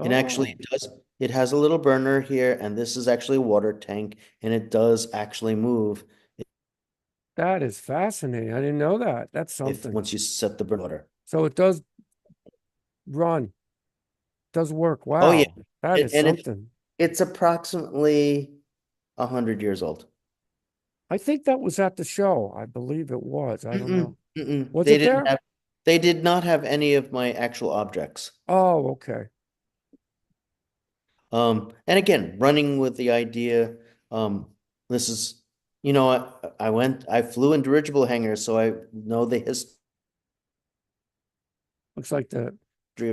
It actually Oh, does, it has a little burner here, and this is actually a water tank, and it does actually move that is fascinating. I didn't know that. That's if something. once you set the burner. So it does run, does work. Oh yeah, Wow, that is and something. it's approximately 100 years old. I think that was at the show. I believe it was. I don't Mm-mm, know. mm-mm. Was it there? They did not have any of my actual objects. Oh, okay. And again, running with the idea, this is, I flew in dirigible hangars, so I know the history Looks like of yeah,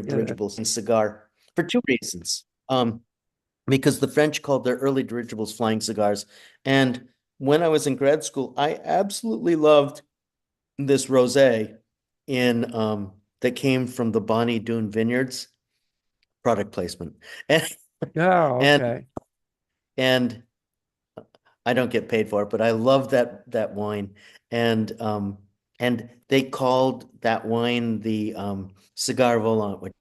that, dirigibles and cigar for two reasons. Because the French called their early dirigibles flying cigars. And when I was in grad school, I absolutely loved this rosé in that came from the Bonnie Doon Vineyards, product placement. And oh, and okay. and I don't get paid for it, but I love that wine. And they called that wine the cigar volant, which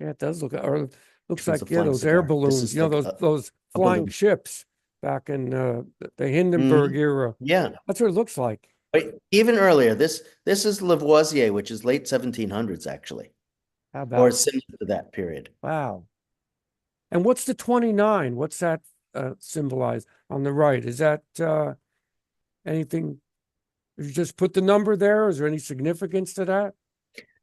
Yeah, it does look, or looks was a like, yeah, flying those air cigar. This balloons, is like those a flying balloon. ships back in the Hindenburg Mhm. era. Yeah. That's what it looks like. But even earlier, this is Lavoisier, which is late 1700s, actually, How or about, similar to that period. wow. And what's the 29? What's that symbolize on the right? Is that anything? You just put the number there? Is there any significance to that?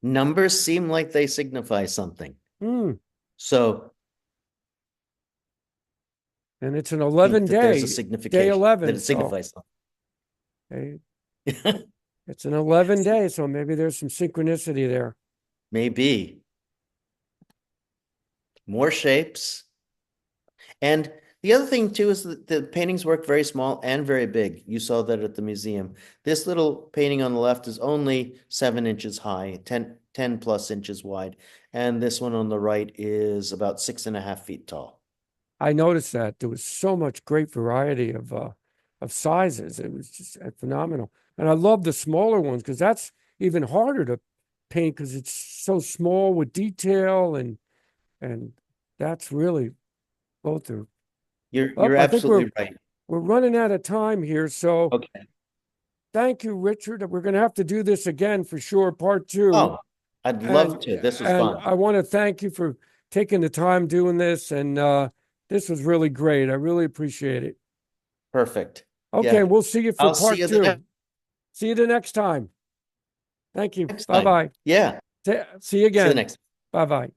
Numbers seem like they signify something. Hmm. So And it's an I think 11 that there's a day signification, that 11. it So signifies hey, something. it's an 11 day. So maybe there's some synchronicity there. Maybe more shapes. And the other thing too is that the paintings work very small and very big. You saw that at the museum. This little painting on the left is only 7 inches high, 10 plus inches wide. And this one on the right is about 6.5 feet tall. I noticed that there was so much great variety of sizes. It was just phenomenal. And I love the smaller ones because that's even harder to paint because it's so small with detail and that's really both are You're up. I think absolutely right. we're running out of time here. So Okay. thank you, Richard. We're going to have to do this again for sure, part two. Oh, I'd love And to. This was and fun. I want to thank you for taking the time doing this. And this was really great. I really appreciate it. Perfect. Okay, Yeah. we'll see you for I'll see part you the two. See you the next time. Thank you. next Bye time. bye. Yeah. See you See you the again. next. Bye bye.